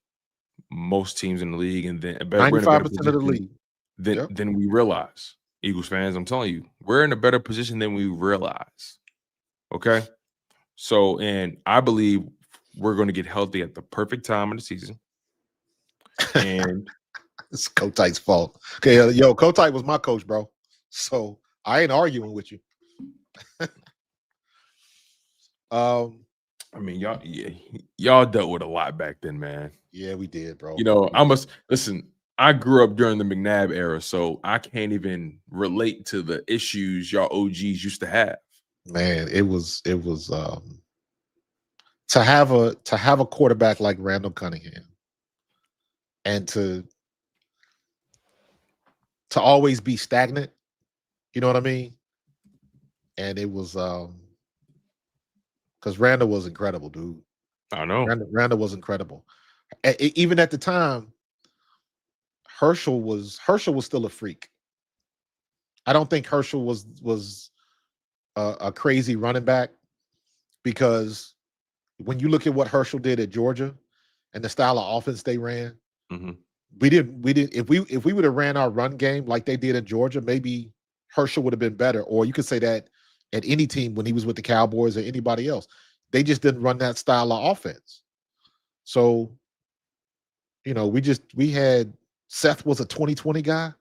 most teams in the league, and then we're in a better 95% of the position league. than Yep. than we realize. Eagles fans, I'm telling you, we're in a better position than we realize. Okay, so and I believe we're going to get healthy at the perfect time of the season, and It's Kotite's fault. Okay, yo, Kotite was my coach, bro. So I ain't arguing with you. I mean, y'all dealt with a lot back then, man. Yeah, we did, bro. You know, I must listen. I grew up during the McNabb era, so I can't even relate to the issues y'all OGs used to have. Man, it was to have a quarterback like Randall Cunningham and to always be stagnant, you know what I mean? And it was because Randall was incredible, dude. I know. Randall was incredible. Even at the time, Herschel was still a freak. I don't think Herschel was a crazy running back, because when you look at what Herschel did at Georgia and the style of offense they ran, we didn't if we would have ran our run game like they did in Georgia, maybe Herschel would have been better. Or you could say that at any team when he was with the Cowboys or anybody else. They just didn't run that style of offense. So, you know, we had Seth was a 2020 guy.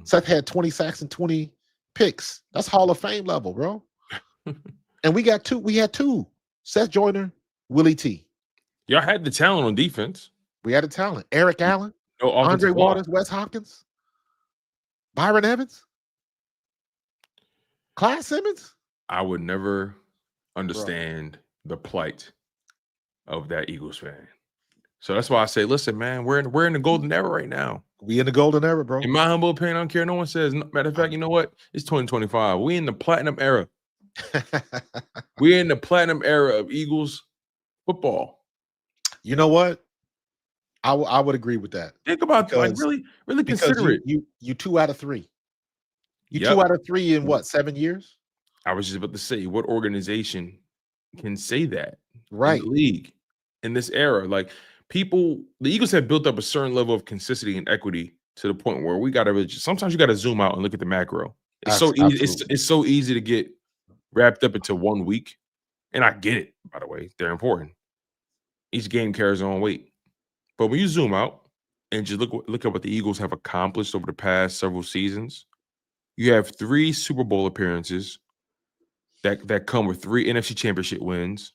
Seth had 20 sacks and 20 picks. That's Hall of Fame level, bro. And we had two. Seth Joyner, Willie T. Y'all had the talent on defense. We had the talent. Eric Allen, No Andre offensive Waters, line. Wes Hopkins, Byron Evans, Clyde Simmons. I would never understand the plight of that Eagles fan. So that's why I say, listen, man, we're in the golden era right now. We in the golden era, bro. In my humble opinion, I don't care. No one says. Matter of fact, you know what? It's 2025. We in the platinum era. We're in the platinum era of Eagles football. You know what? I would agree with that. Think about like really consider it. You 2 out of 3. You Yep. 2 out of 3 in what, 7 years? I was just about to say, what organization can say that? Right. In the league in this era, like the Eagles have built up a certain level of consistency and equity to the point where we got to sometimes you got to zoom out and look at the macro. It's so easy. It's so easy to get wrapped up into 1 week, and I get it. By the way, they're important. Each game carries their own weight, but when you zoom out and just look at what the Eagles have accomplished over the past several seasons, you have 3 Super Bowl appearances that come with 3 NFC Championship wins,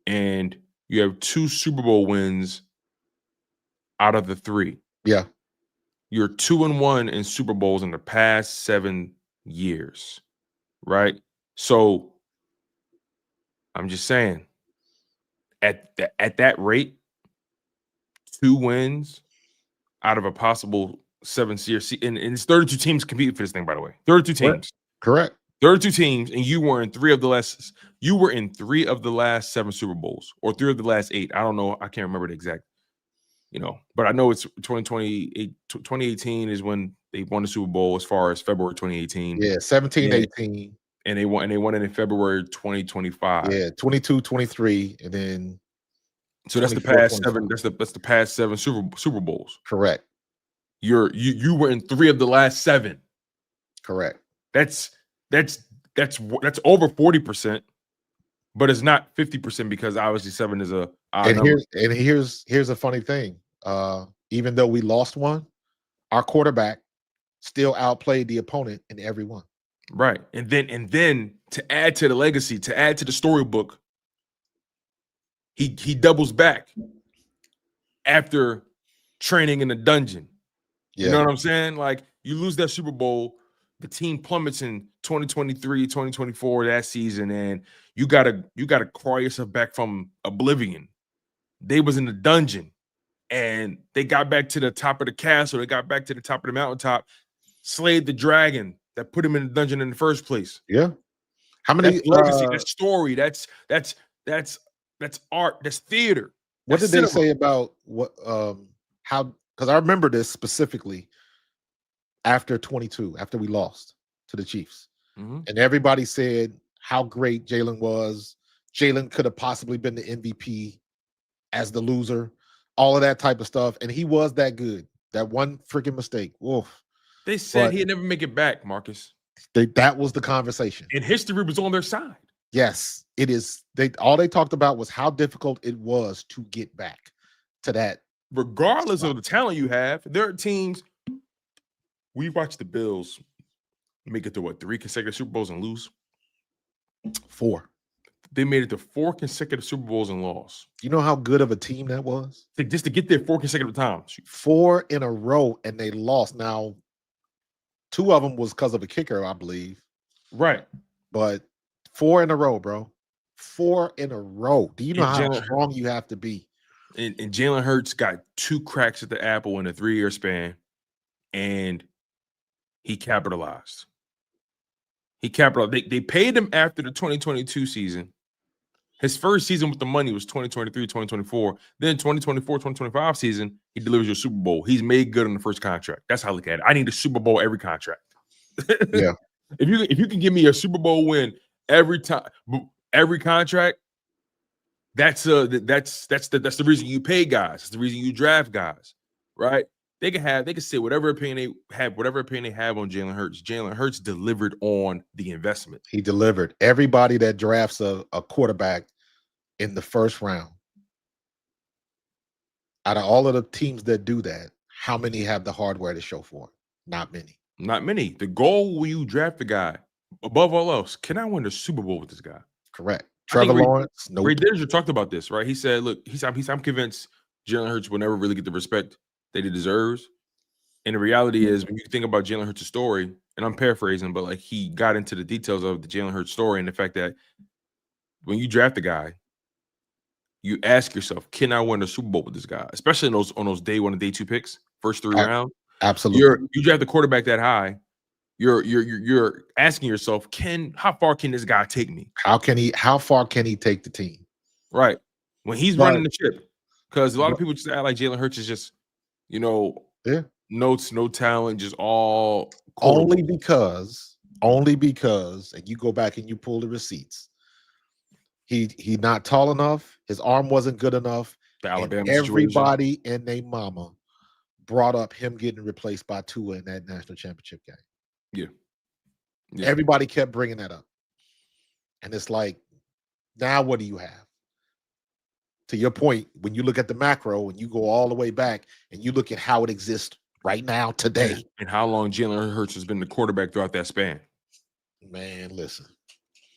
and you have 2 Super Bowl wins out of the 3. Yeah. You're 2-1 in Super Bowls in the past 7 years, right? So I'm just saying, at that rate, 2 wins out of a possible 7-year season, and it's 32 teams competing for this thing, by the way. 32 teams. Correct. 32 teams, and you were in 3 of the last 7 Super Bowls, or 3 of the last 8. I don't know. I can't remember the exact, but I know it's 2018 is when they won the Super Bowl as far as February 2018. Yeah, 17, 18. And they won it in February 2025. Yeah, 22, 23, and then so that's the past 7. That's the past 7 Super Bowls. Correct. You were in 3 of the last 7. Correct. That's over 40%, but it's not 50% because obviously 7 is a odd number. Here's a funny thing. Even though we lost one, our quarterback still outplayed the opponent in every one. Right. And then to add to the legacy, to add to the storybook, he doubles back after training in the dungeon. Yeah. You know what I'm saying? Like, you lose that Super Bowl, the team plummets in 2023, 2024, that season, and you gotta crawl yourself back from oblivion. They was in the dungeon, and they got back to the top of the castle. They got back to the top of the mountaintop, slayed the dragon that put him in the dungeon in the first place. Yeah. How many that's legacy? That's story. That's art. That's theater. What did they say about what how? Because I remember this specifically after 22, after we lost to the Chiefs, and everybody said how great Jalen was. Jalen could have possibly been the MVP as the loser. all of that type of stuff. And he was that good. That one freaking mistake. Oof. They said But he'd never make it back, Marcus. that was the conversation. And history was on their side. Yes, it is. All they talked about was how difficult it was to get back to that. Regardless of the talent you have, there are teams. We watched the Bills make it to what, 3 consecutive Super Bowls and lose? 4. They made it to 4 consecutive Super Bowls and lost. You know how good of a team that was? Just to get there 4 consecutive times. 4 in a row, and they lost. Now, 2 of them was because of a kicker, I believe. Right. But 4 in a row, bro. 4 in a row. Do you know how strong you have to be? And Jalen Hurts got 2 cracks at the apple in a 3-year span, and he capitalized. They paid him after the 2022 season. His first season with the money was 2023, 2024. Then 2024, 2025 season, he delivers your Super Bowl. He's made good on the first contract. That's how I look at it. I need a Super Bowl every contract. Yeah. If you can give me a Super Bowl win every time, every contract, that's the reason you pay guys. That's the reason you draft guys, right? They can say whatever opinion they have on Jalen Hurts. Jalen Hurts delivered on the investment. He delivered. Everybody that drafts a quarterback in the first round, out of all of the teams that do that, how many have the hardware to show for it? Not many. Not many. The goal when you draft the guy, above all else, can I win the Super Bowl with this guy? Correct. Trevor Lawrence. Nope. Ray Didinger talked about this, right? He said, "Look, I'm convinced Jalen Hurts will never really get the respect that he deserves." And the reality is, when you think about Jalen Hurts' story, and I'm paraphrasing, but like he got into the details of the Jalen Hurts story and the fact that when you draft a guy, you ask yourself, "Can I win a Super Bowl with this guy?" Especially on those day 1 and day 2 picks, first 3 rounds. Absolutely. You draft a quarterback that high, you're asking yourself, how far can this guy take me? How far can he take the team? Right. When he's running the ship. Because a lot of people just act like Jalen Hurts is just, notes, no talent, just all only because, and you go back and you pull the receipts. He not tall enough, his arm wasn't good enough. The Alabama everybody and their mama brought up him getting replaced by Tua in that national championship game. Yeah. Everybody kept bringing that up. And it's like, now what do you have? To your point, when you look at the macro and you go all the way back and you look at how it exists right now, today. And how long Jalen Hurts has been the quarterback throughout that span. Man, listen.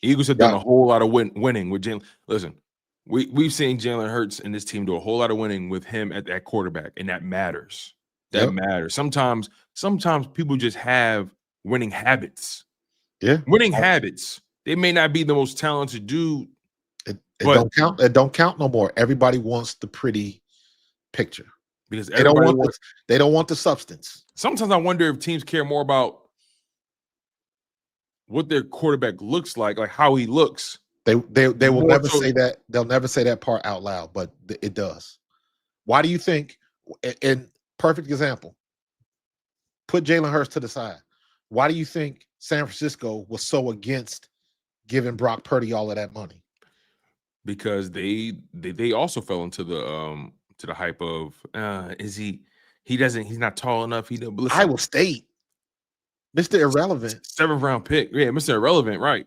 Eagles have done a whole lot of winning with Jalen. Listen, we've seen Jalen Hurts and this team do a whole lot of winning with him at that quarterback, and that matters. That matters. Sometimes people just have winning habits. Yeah. Winning habits. They may not be the most talented dude. It don't count. It don't count no more. Everybody wants the pretty picture because they don't want the substance. Sometimes I wonder if teams care more about what their quarterback looks like how he looks. They will never say that. They'll never say that part out loud, but it does. Why do you think? And perfect example. Put Jalen Hurts to the side. Why do you think San Francisco was so against giving Brock Purdy all of that money? Because they also fell into the hype of he's not tall enough. Iowa State, Mr. Irrelevant, 7th round pick. Yeah, Mr. Irrelevant, right?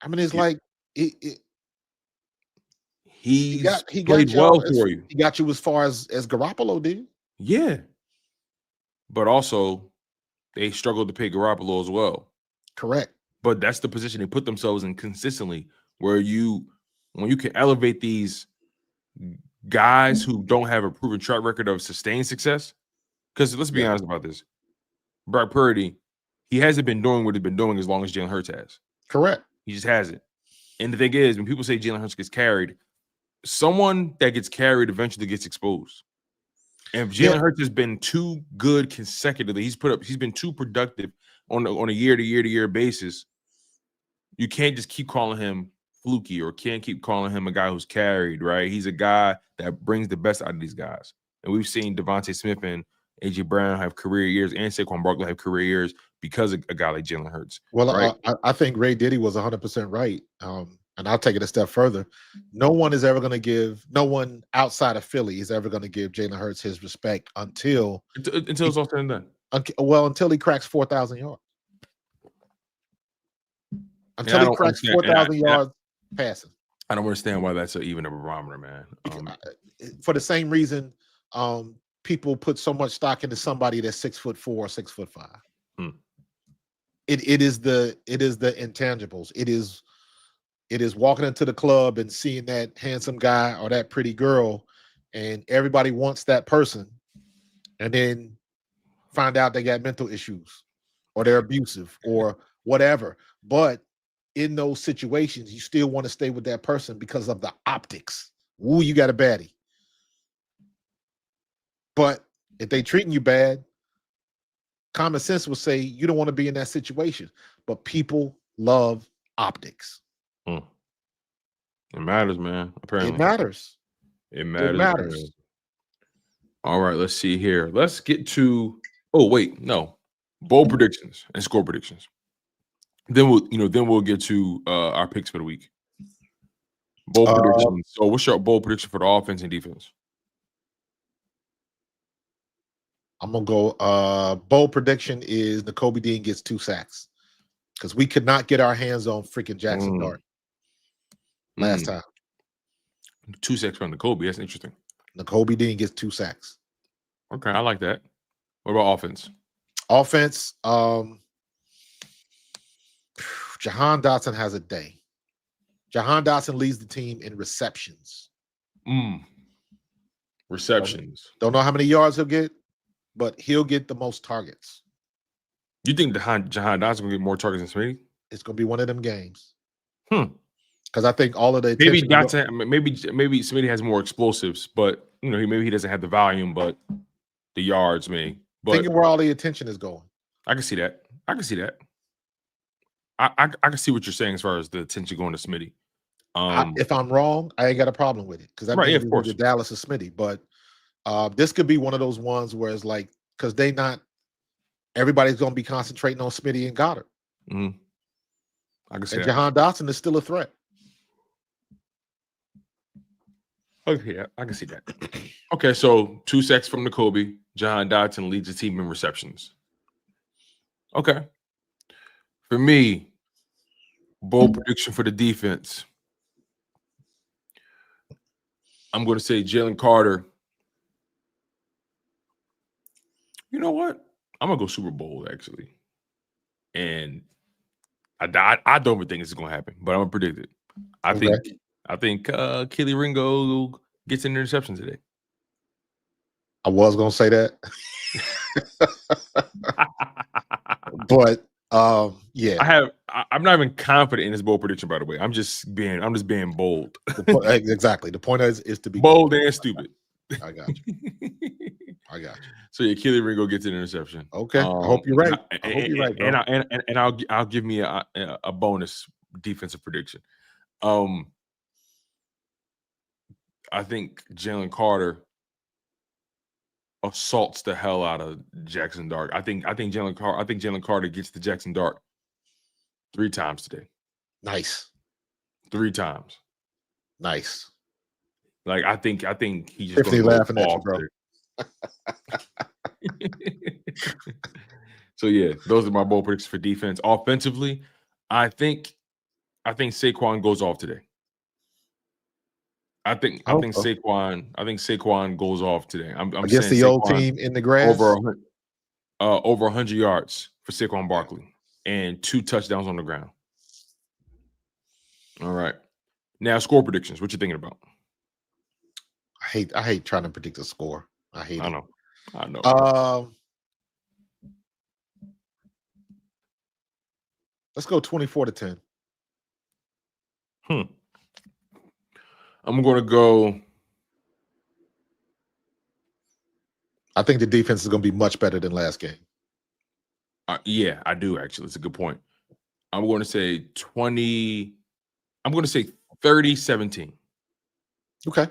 I mean, it's like he played well for you. He got you as far as Garoppolo did. Yeah, but also they struggled to pay Garoppolo as well. Correct. But that's the position they put themselves in consistently, where when you can elevate these guys who don't have a proven track record of sustained success. Because let's be honest about this. Brock Purdy, he hasn't been doing what he's been doing as long as Jalen Hurts has. Correct. He just hasn't. And the thing is, when people say Jalen Hurts gets carried, someone that gets carried eventually gets exposed. And if Jalen Hurts has been too good consecutively, he's been too productive on a year-to-year basis, you can't just keep calling him fluky or can't keep calling him a guy who's carried, right? He's a guy that brings the best out of these guys. And we've seen Devontae Smith and A.J. Brown have career years and Saquon Barkley have career years because of a guy like Jalen Hurts. Well, right? I think Ray Diddy was 100% right. and I'll take it a step further. No one outside of Philly is ever going to give Jalen Hurts his respect until it's all said and done. Until he cracks 4,000 yards. Until he cracks 4,000 yards passing. I don't understand why that's even a barometer, man. For the same reason, people put so much stock into somebody that's 6'4" or 6'5". It is the intangibles. It is walking into the club and seeing that handsome guy or that pretty girl, and everybody wants that person, and then find out they got mental issues or they're abusive or whatever. But in those situations, you still want to stay with that person because of the optics. Ooh, you got a baddie. But if they treating you bad, common sense will say you don't want to be in that situation. But people love optics. It matters, man. Apparently. It matters. It matters. All right, let's see here. Let's get to bowl predictions and score predictions. Then we'll get to our picks for the week. Bowl predictions. So what's your bowl prediction for the offense and defense? I'm gonna go. Bowl prediction is Nakobe Dean gets 2 sacks because we could not get our hands on freaking Jackson Dart last time. 2 sacks from Nakobe. That's interesting. Nakobe Dean gets 2 sacks. Okay, I like that. What about offense? Offense, Jihaad Dotson has a day. Jihaad Dotson leads the team in receptions. Receptions. Don't know how many yards he'll get, but he'll get the most targets. You think Jihaad Dotson will get more targets than Smitty? It's going to be one of them games. Because I think all of the maybe Smitty has more explosives, but maybe he doesn't have the volume, but the yards may. But thinking where all the attention is going. I can see that. I can see what you're saying as far as the attention going to Smitty. If I'm wrong, I ain't got a problem with it because I mean, of course, Dallas is Smitty. But this could be one of those ones where it's like because everybody's going to be concentrating on Smitty and Goddard. I can see that. Jihaad Dotson is still a threat. Okay, I can see that. Okay, so 2 sacks from Nakobe. Jihaad Dotson leads the team in receptions. Okay. For me, bold prediction for the defense. I'm going to say Jalen Carter. You know what? I'm going to go Super Bowl, actually. And I don't even think this is going to happen, but I'm going to predict it. I think Kelly Ringo gets an interception today. I was going to say that. But yeah. I'm not even confident in this bold prediction, by the way. I'm just being bold. Exactly. The point is to be bold and stupid. I got you. So yeah, Kelly Ringo gets an interception. Okay. I hope you're right. I hope you're right, bro. And I'll give me a bonus defensive prediction. I think Jalen Carter assaults the hell out of Jackson Dart. I think Jalen Carter gets to Jackson Dart 3 times today. Nice. 3 times. Nice. Like I think he's just going to laughing at you, bro. So yeah, those are my bold predictions for defense. Offensively, I think Saquon goes off today. I think Saquon goes off today. I'm against saying the Saquon old team in the grass. Over 100 yards for Saquon Barkley and 2 touchdowns on the ground. All right. Now score predictions. What you thinking about? I hate trying to predict a score. I know. Let's go 24-10. I'm going to go. I think the defense is going to be much better than last game. Yeah, I do actually. It's a good point. I'm going to say 20. I'm going to say 30-17. Okay.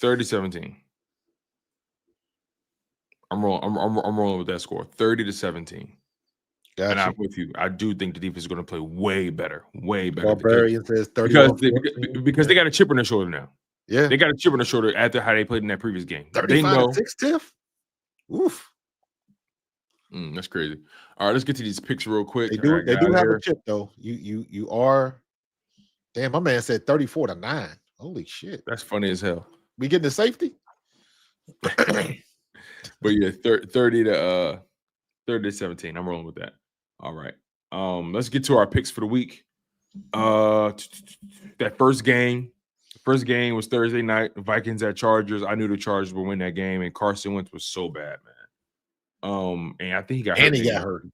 30-17. I'm rolling with that score. 30-17. And I'm Gotcha. with you. I do think the defense is going to play way better. Barbarian says because 31-14. they got a chip on their shoulder now. Yeah. They got a chip on their shoulder after how they played in that previous game. They 35 know. to 6, Tiff. Oof. That's crazy. All right, let's get to these picks real quick. They do have here. a chip though. You are. Damn, my man said 34-9. Holy shit. That's funny as hell. We getting the safety? But yeah, 30 to 17. I'm rolling with that. All right. Let's get to our picks for the week. That first game was Thursday night. Vikings at Chargers. I knew the Chargers would win that game, and Carson Wentz was so bad, man. And I think he got hurt.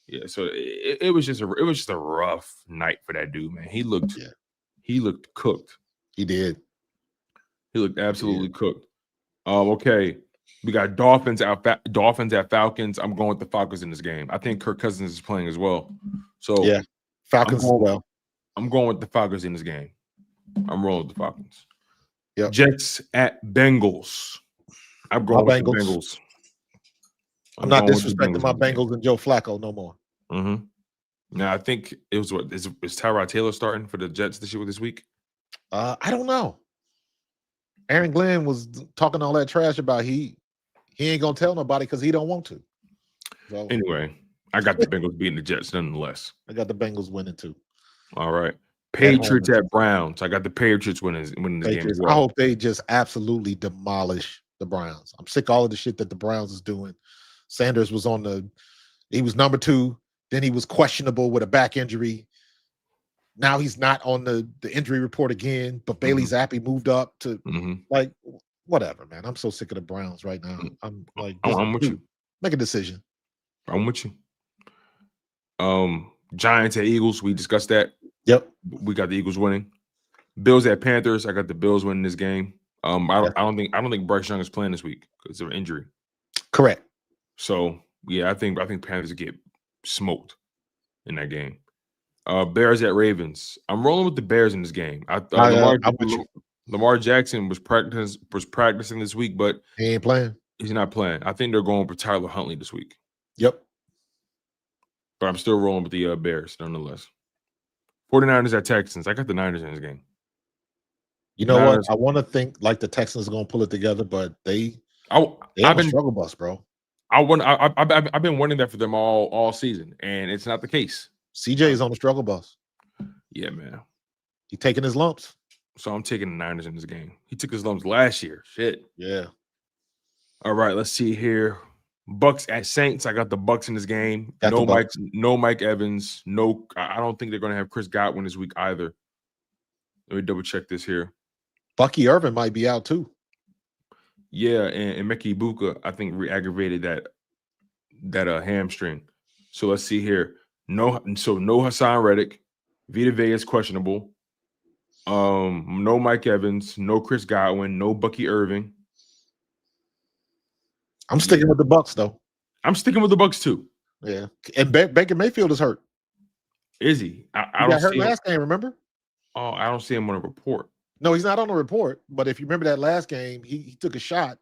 Yeah, so it was just a rough night for that dude, man. He looked cooked. He did. He looked absolutely cooked. Okay. We got Dolphins at Falcons. I'm going with the Falcons in this game. I think Kirk Cousins is playing as well. So yeah, Falcons as well. I'm going with the Falcons in this game. I'm rolling with the Falcons. Yep. Jets at Bengals. I'm going with the Bengals. I'm not disrespecting my Bengals and Joe Flacco no more. Mm-hmm. Now I think it was is Tyrod Taylor starting for the Jets this week? I don't know. Aaron Glenn was talking all that trash about he ain't gonna tell nobody because he don't want to. So, anyway, I got the Bengals beating the Jets nonetheless. I got the Bengals winning too. All right. Patriots at Browns. I got the Patriots winning this game as well. I hope they just absolutely demolish the Browns. I'm sick of all of the shit that the Browns is doing. Sanders was he was number 2. Then he was questionable with a back injury. Now he's not on the injury report again, but Bailey Zappi moved up to like whatever, man. I'm so sick of the Browns right now. I'm like, I'm with you. Make a decision. I'm with you. Giants at Eagles. We discussed that. Yep. We got the Eagles winning. Bills at Panthers. I got the Bills winning this game. I don't think Bryce Young is playing this week because of injury. Correct. So yeah, I think Panthers get smoked in that game. Bears at Ravens. I'm rolling with the Bears in this game. Lamar Jackson was practicing this week, but he ain't playing. He's not playing. I think they're going for Tyler Huntley this week. Yep. But I'm still rolling with the Bears nonetheless. 49ers at Texans. I got the Niners in this game. You know what? I want to think like the Texans are going to pull it together, but they have a struggle bus, bro. I've been wanting that for them all season, and it's not the case. CJ is on the struggle bus. Yeah, man. He's taking his lumps. So I'm taking the Niners in this game. He took his lumps last year. Shit. Yeah. All right, let's see here. Bucks at Saints. I got the Bucks in this game. No Mike Evans. I don't think they're going to have Chris Godwin this week either. Let me double check this here. Bucky Irvin might be out too. Yeah, and Mekhi Ibuka, I think, re-aggravated that hamstring. So let's see here. No Hassan Reddick. Vita Vea is questionable. No Mike Evans. No Chris Godwin. No Bucky Irving. I'm sticking with the Bucks though. I'm sticking with the Bucks too. Yeah, and Baker Mayfield is hurt. Is he? I don't see him last game. Remember? Oh, I don't see him on a report. No, he's not on the report. But if you remember that last game, he took a shot,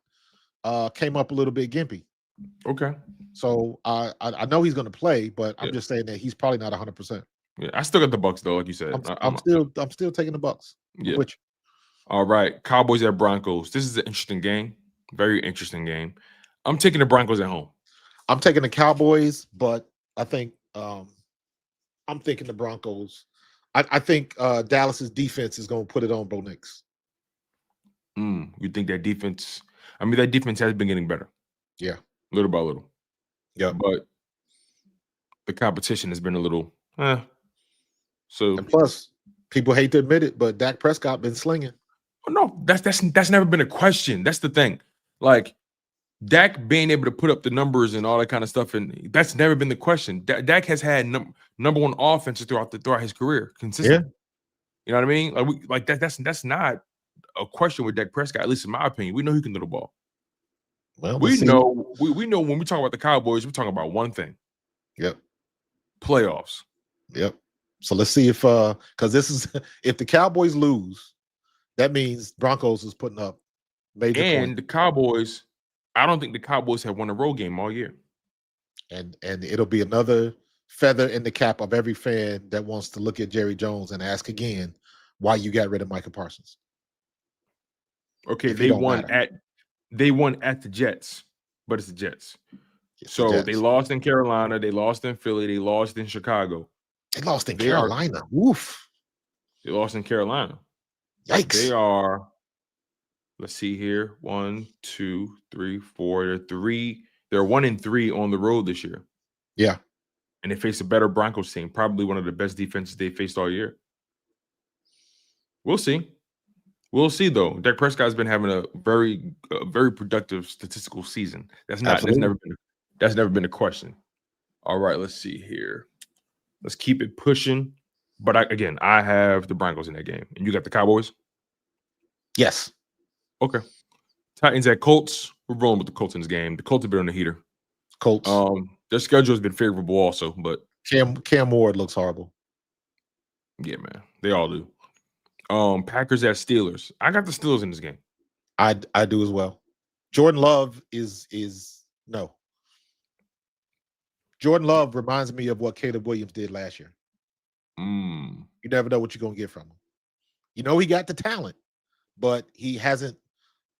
came up a little bit gimpy. Okay. So I know he's going to play, but I'm just saying that he's probably not 100%. Yeah, I still got the Bucks though, like you said. I'm still taking the Bucks. Yeah. All right, Cowboys at Broncos. This is an interesting game. Very interesting game. I'm taking the Broncos at home. I'm taking the Cowboys, but I think I'm thinking the Broncos. I think Dallas's defense is going to put it on Bo Nix. You think that defense? I mean, that defense has been getting better. Yeah, little by little. Yeah, but the competition has been a little. So and plus, people hate to admit it, but Dak Prescott been slinging. No, that's never been a question. That's the thing. Like Dak being able to put up the numbers and all that kind of stuff, and that's never been the question. Dak has had number one offenses throughout his career, consistently. Yeah. You know what I mean? Like that's not a question with Dak Prescott, at least in my opinion. We know he can throw the ball. Well, we know when we talk about the Cowboys, we're talking about one thing. Yep. Playoffs. Yep. So let's see if because this is if the Cowboys lose, that means Broncos is putting up major points. The Cowboys, I don't think the Cowboys have won a road game all year. and it'll be another feather in the cap of every fan that wants to look at Jerry Jones and ask again why you got rid of Micah Parsons. Okay, If he don't matter. they won at the Jets, but it's the Jets. It's the So they Jets. lost in Carolina, they lost in Philly, they lost in Chicago. They lost in They are- Carolina. Woof. They lost in Carolina. Yikes. They are, let's see here, 1, 2, 3, 4. They're 1-3 on the road this year. Yeah. And they face a better Broncos team, probably one of the best defenses they faced all year. We'll see. We'll see, though. Dak Prescott's been having a very productive statistical season. That's never been a question. All right, let's see here. Let's keep it pushing. But I have the Broncos in that game. And you got the Cowboys? Yes. Okay. Titans at Colts. We're rolling with the Colts in this game. The Colts have been on the heater. Colts. Their schedule has been favorable also, but Cam Ward looks horrible. yeah, man. They all do. Packers at Steelers. I got the Steelers in this game. I do as well. Jordan Love is no. Jordan Love reminds me of what Caleb Williams did last year. You never know what you're gonna get from him. You know he got the talent, but he hasn't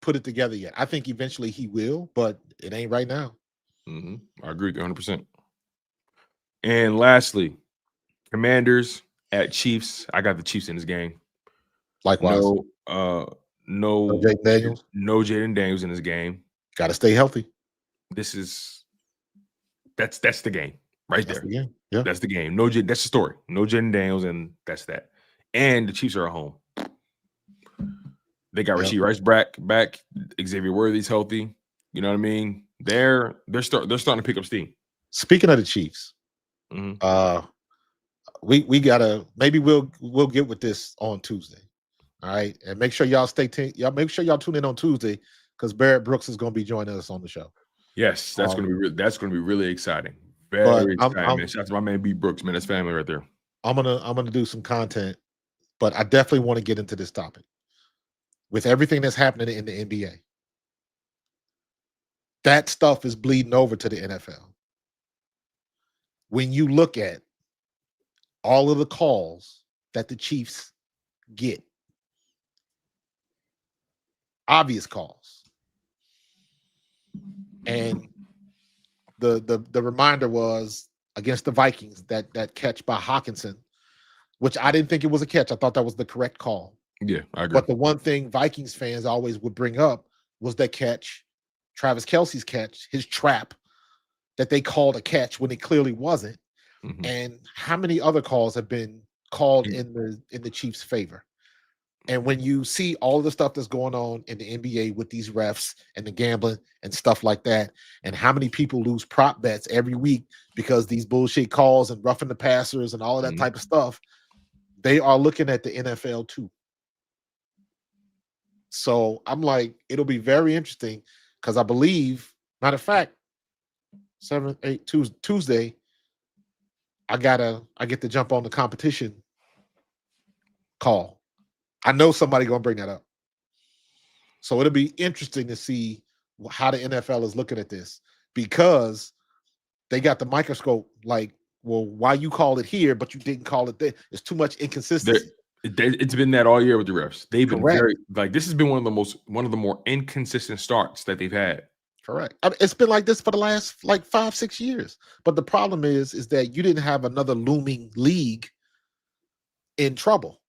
put it together yet. I think eventually he will, but it ain't right now. I agree 100%. And lastly, Commanders at Chiefs. I got the Chiefs in this game. Likewise. No Jaden Daniels. No Jaden Daniels in this game. Got to stay healthy. That's the game right there. The game. Yeah. That's the game. That's the story. No Jaden Daniels, and that's that. And the Chiefs are at home. They got Rasheed Rice back. Xavier Worthy's healthy. You know what I mean? They're starting to pick up steam. Speaking of the Chiefs, we gotta maybe we'll get with this on Tuesday. All right, and make sure y'all make sure y'all tune in on Tuesday because Barrett Brooks is going to be joining us on the show. Yes, that's going to be really exciting. Very exciting. Man. Shout out to my man B Brooks, man. That's family right there. I'm gonna do some content, but I definitely want to get into this topic with everything that's happening in the NBA. That stuff is bleeding over to the NFL. When you look at all of the calls that the Chiefs get, obvious calls, and the reminder was against the Vikings that catch by Hawkinson, which I didn't think it was a catch. I thought that was the correct call. Yeah, I agree. But the one thing Vikings fans always would bring up was that catch, Travis Kelce's catch, his trap that they called a catch when it clearly wasn't. And how many other calls have been called in the Chiefs' favor? And when you see all the stuff that's going on in the NBA with these refs and the gambling and stuff like that, and how many people lose prop bets every week because these bullshit calls and roughing the passers and all of that type of stuff, they are looking at the NFL too. So I'm like, it'll be very interesting because I believe, matter of fact, 7, 8 Tuesday, I get to jump on the competition call. I know somebody gonna bring that up. So it'll be interesting to see how the NFL is looking at this because they got the microscope like, well, why you call it here, but you didn't call it there? It's too much inconsistency. It's been that all year with the refs. They've been Correct. this has been one of the more inconsistent starts that they've had. Correct. I mean, it's been like this for the last 5-6 years. But the problem is that you didn't have another looming league in trouble.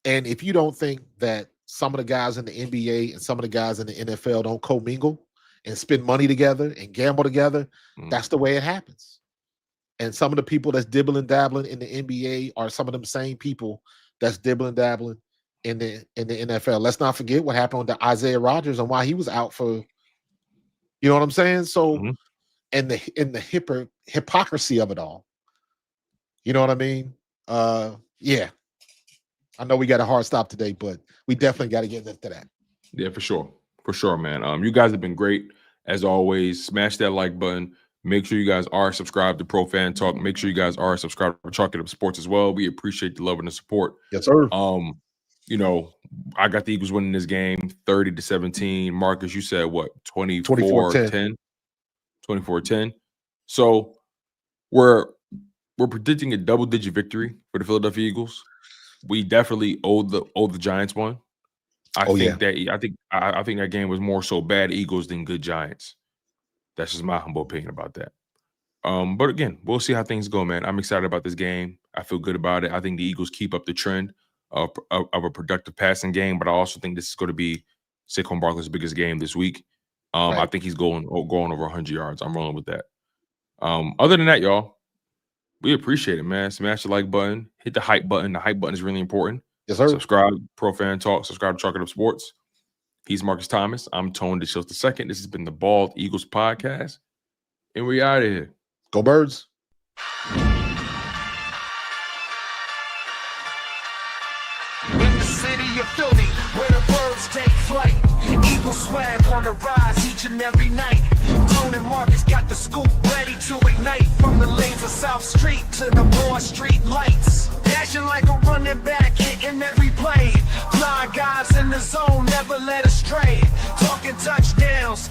And if you don't think that some of the guys in the NBA and some of the guys in the NFL don't commingle and spend money together and gamble together, that's the way it happens. And some of the people that's dibbling dabbling in the NBA are some of them same people that's dibbling dabbling in the NFL. Let's not forget what happened with Isaiah Rodgers and why he was out for. You know what I'm saying? So, and the hypocrisy of it all. You know what I mean? Yeah. I know we got a hard stop today, but we definitely got to get into that. Yeah, for sure, man. You guys have been great as always. Smash that like button. Make sure you guys are subscribed to Pro Fan Talk. Make sure you guys are subscribed to Chalk It Up Sports as well. We appreciate the love and the support. Yes, sir. You know, I got the Eagles winning this game 30-17. Marcus, you said what? 24-10. 24-10. So we're predicting a double-digit victory for the Philadelphia Eagles. We definitely owe the Giants one. I think that game was more so bad Eagles than good Giants. That's just my humble opinion about that. But again, we'll see how things go, man. I'm excited about this game. I feel good about it. I think the Eagles keep up the trend of a productive passing game, but I also think this is going to be Saquon Barkley's biggest game this week. Right. I think he's going over 100 yards. I'm rolling with that. Other than that, y'all, we appreciate it, man. Smash the like button. Hit the hype button. The hype button is really important. Yes, sir. Subscribe, Pro Fan Talk. Subscribe to Chalk It Up Sports. He's Markus Thomas. I'm Tone DeShields II. This has been the Bald Eagles Podcast. And we out of here. Go Birds. In the city of Philly, where the birds take flight. Eagle swag on the rise each and every night. Tone and Markus got the scoop ready to ignite. From the lanes of South Street to the Broad Street lights. Dashing like a running back, hitting every play. Blind guys in the zone, never led astray. Talking touchdowns.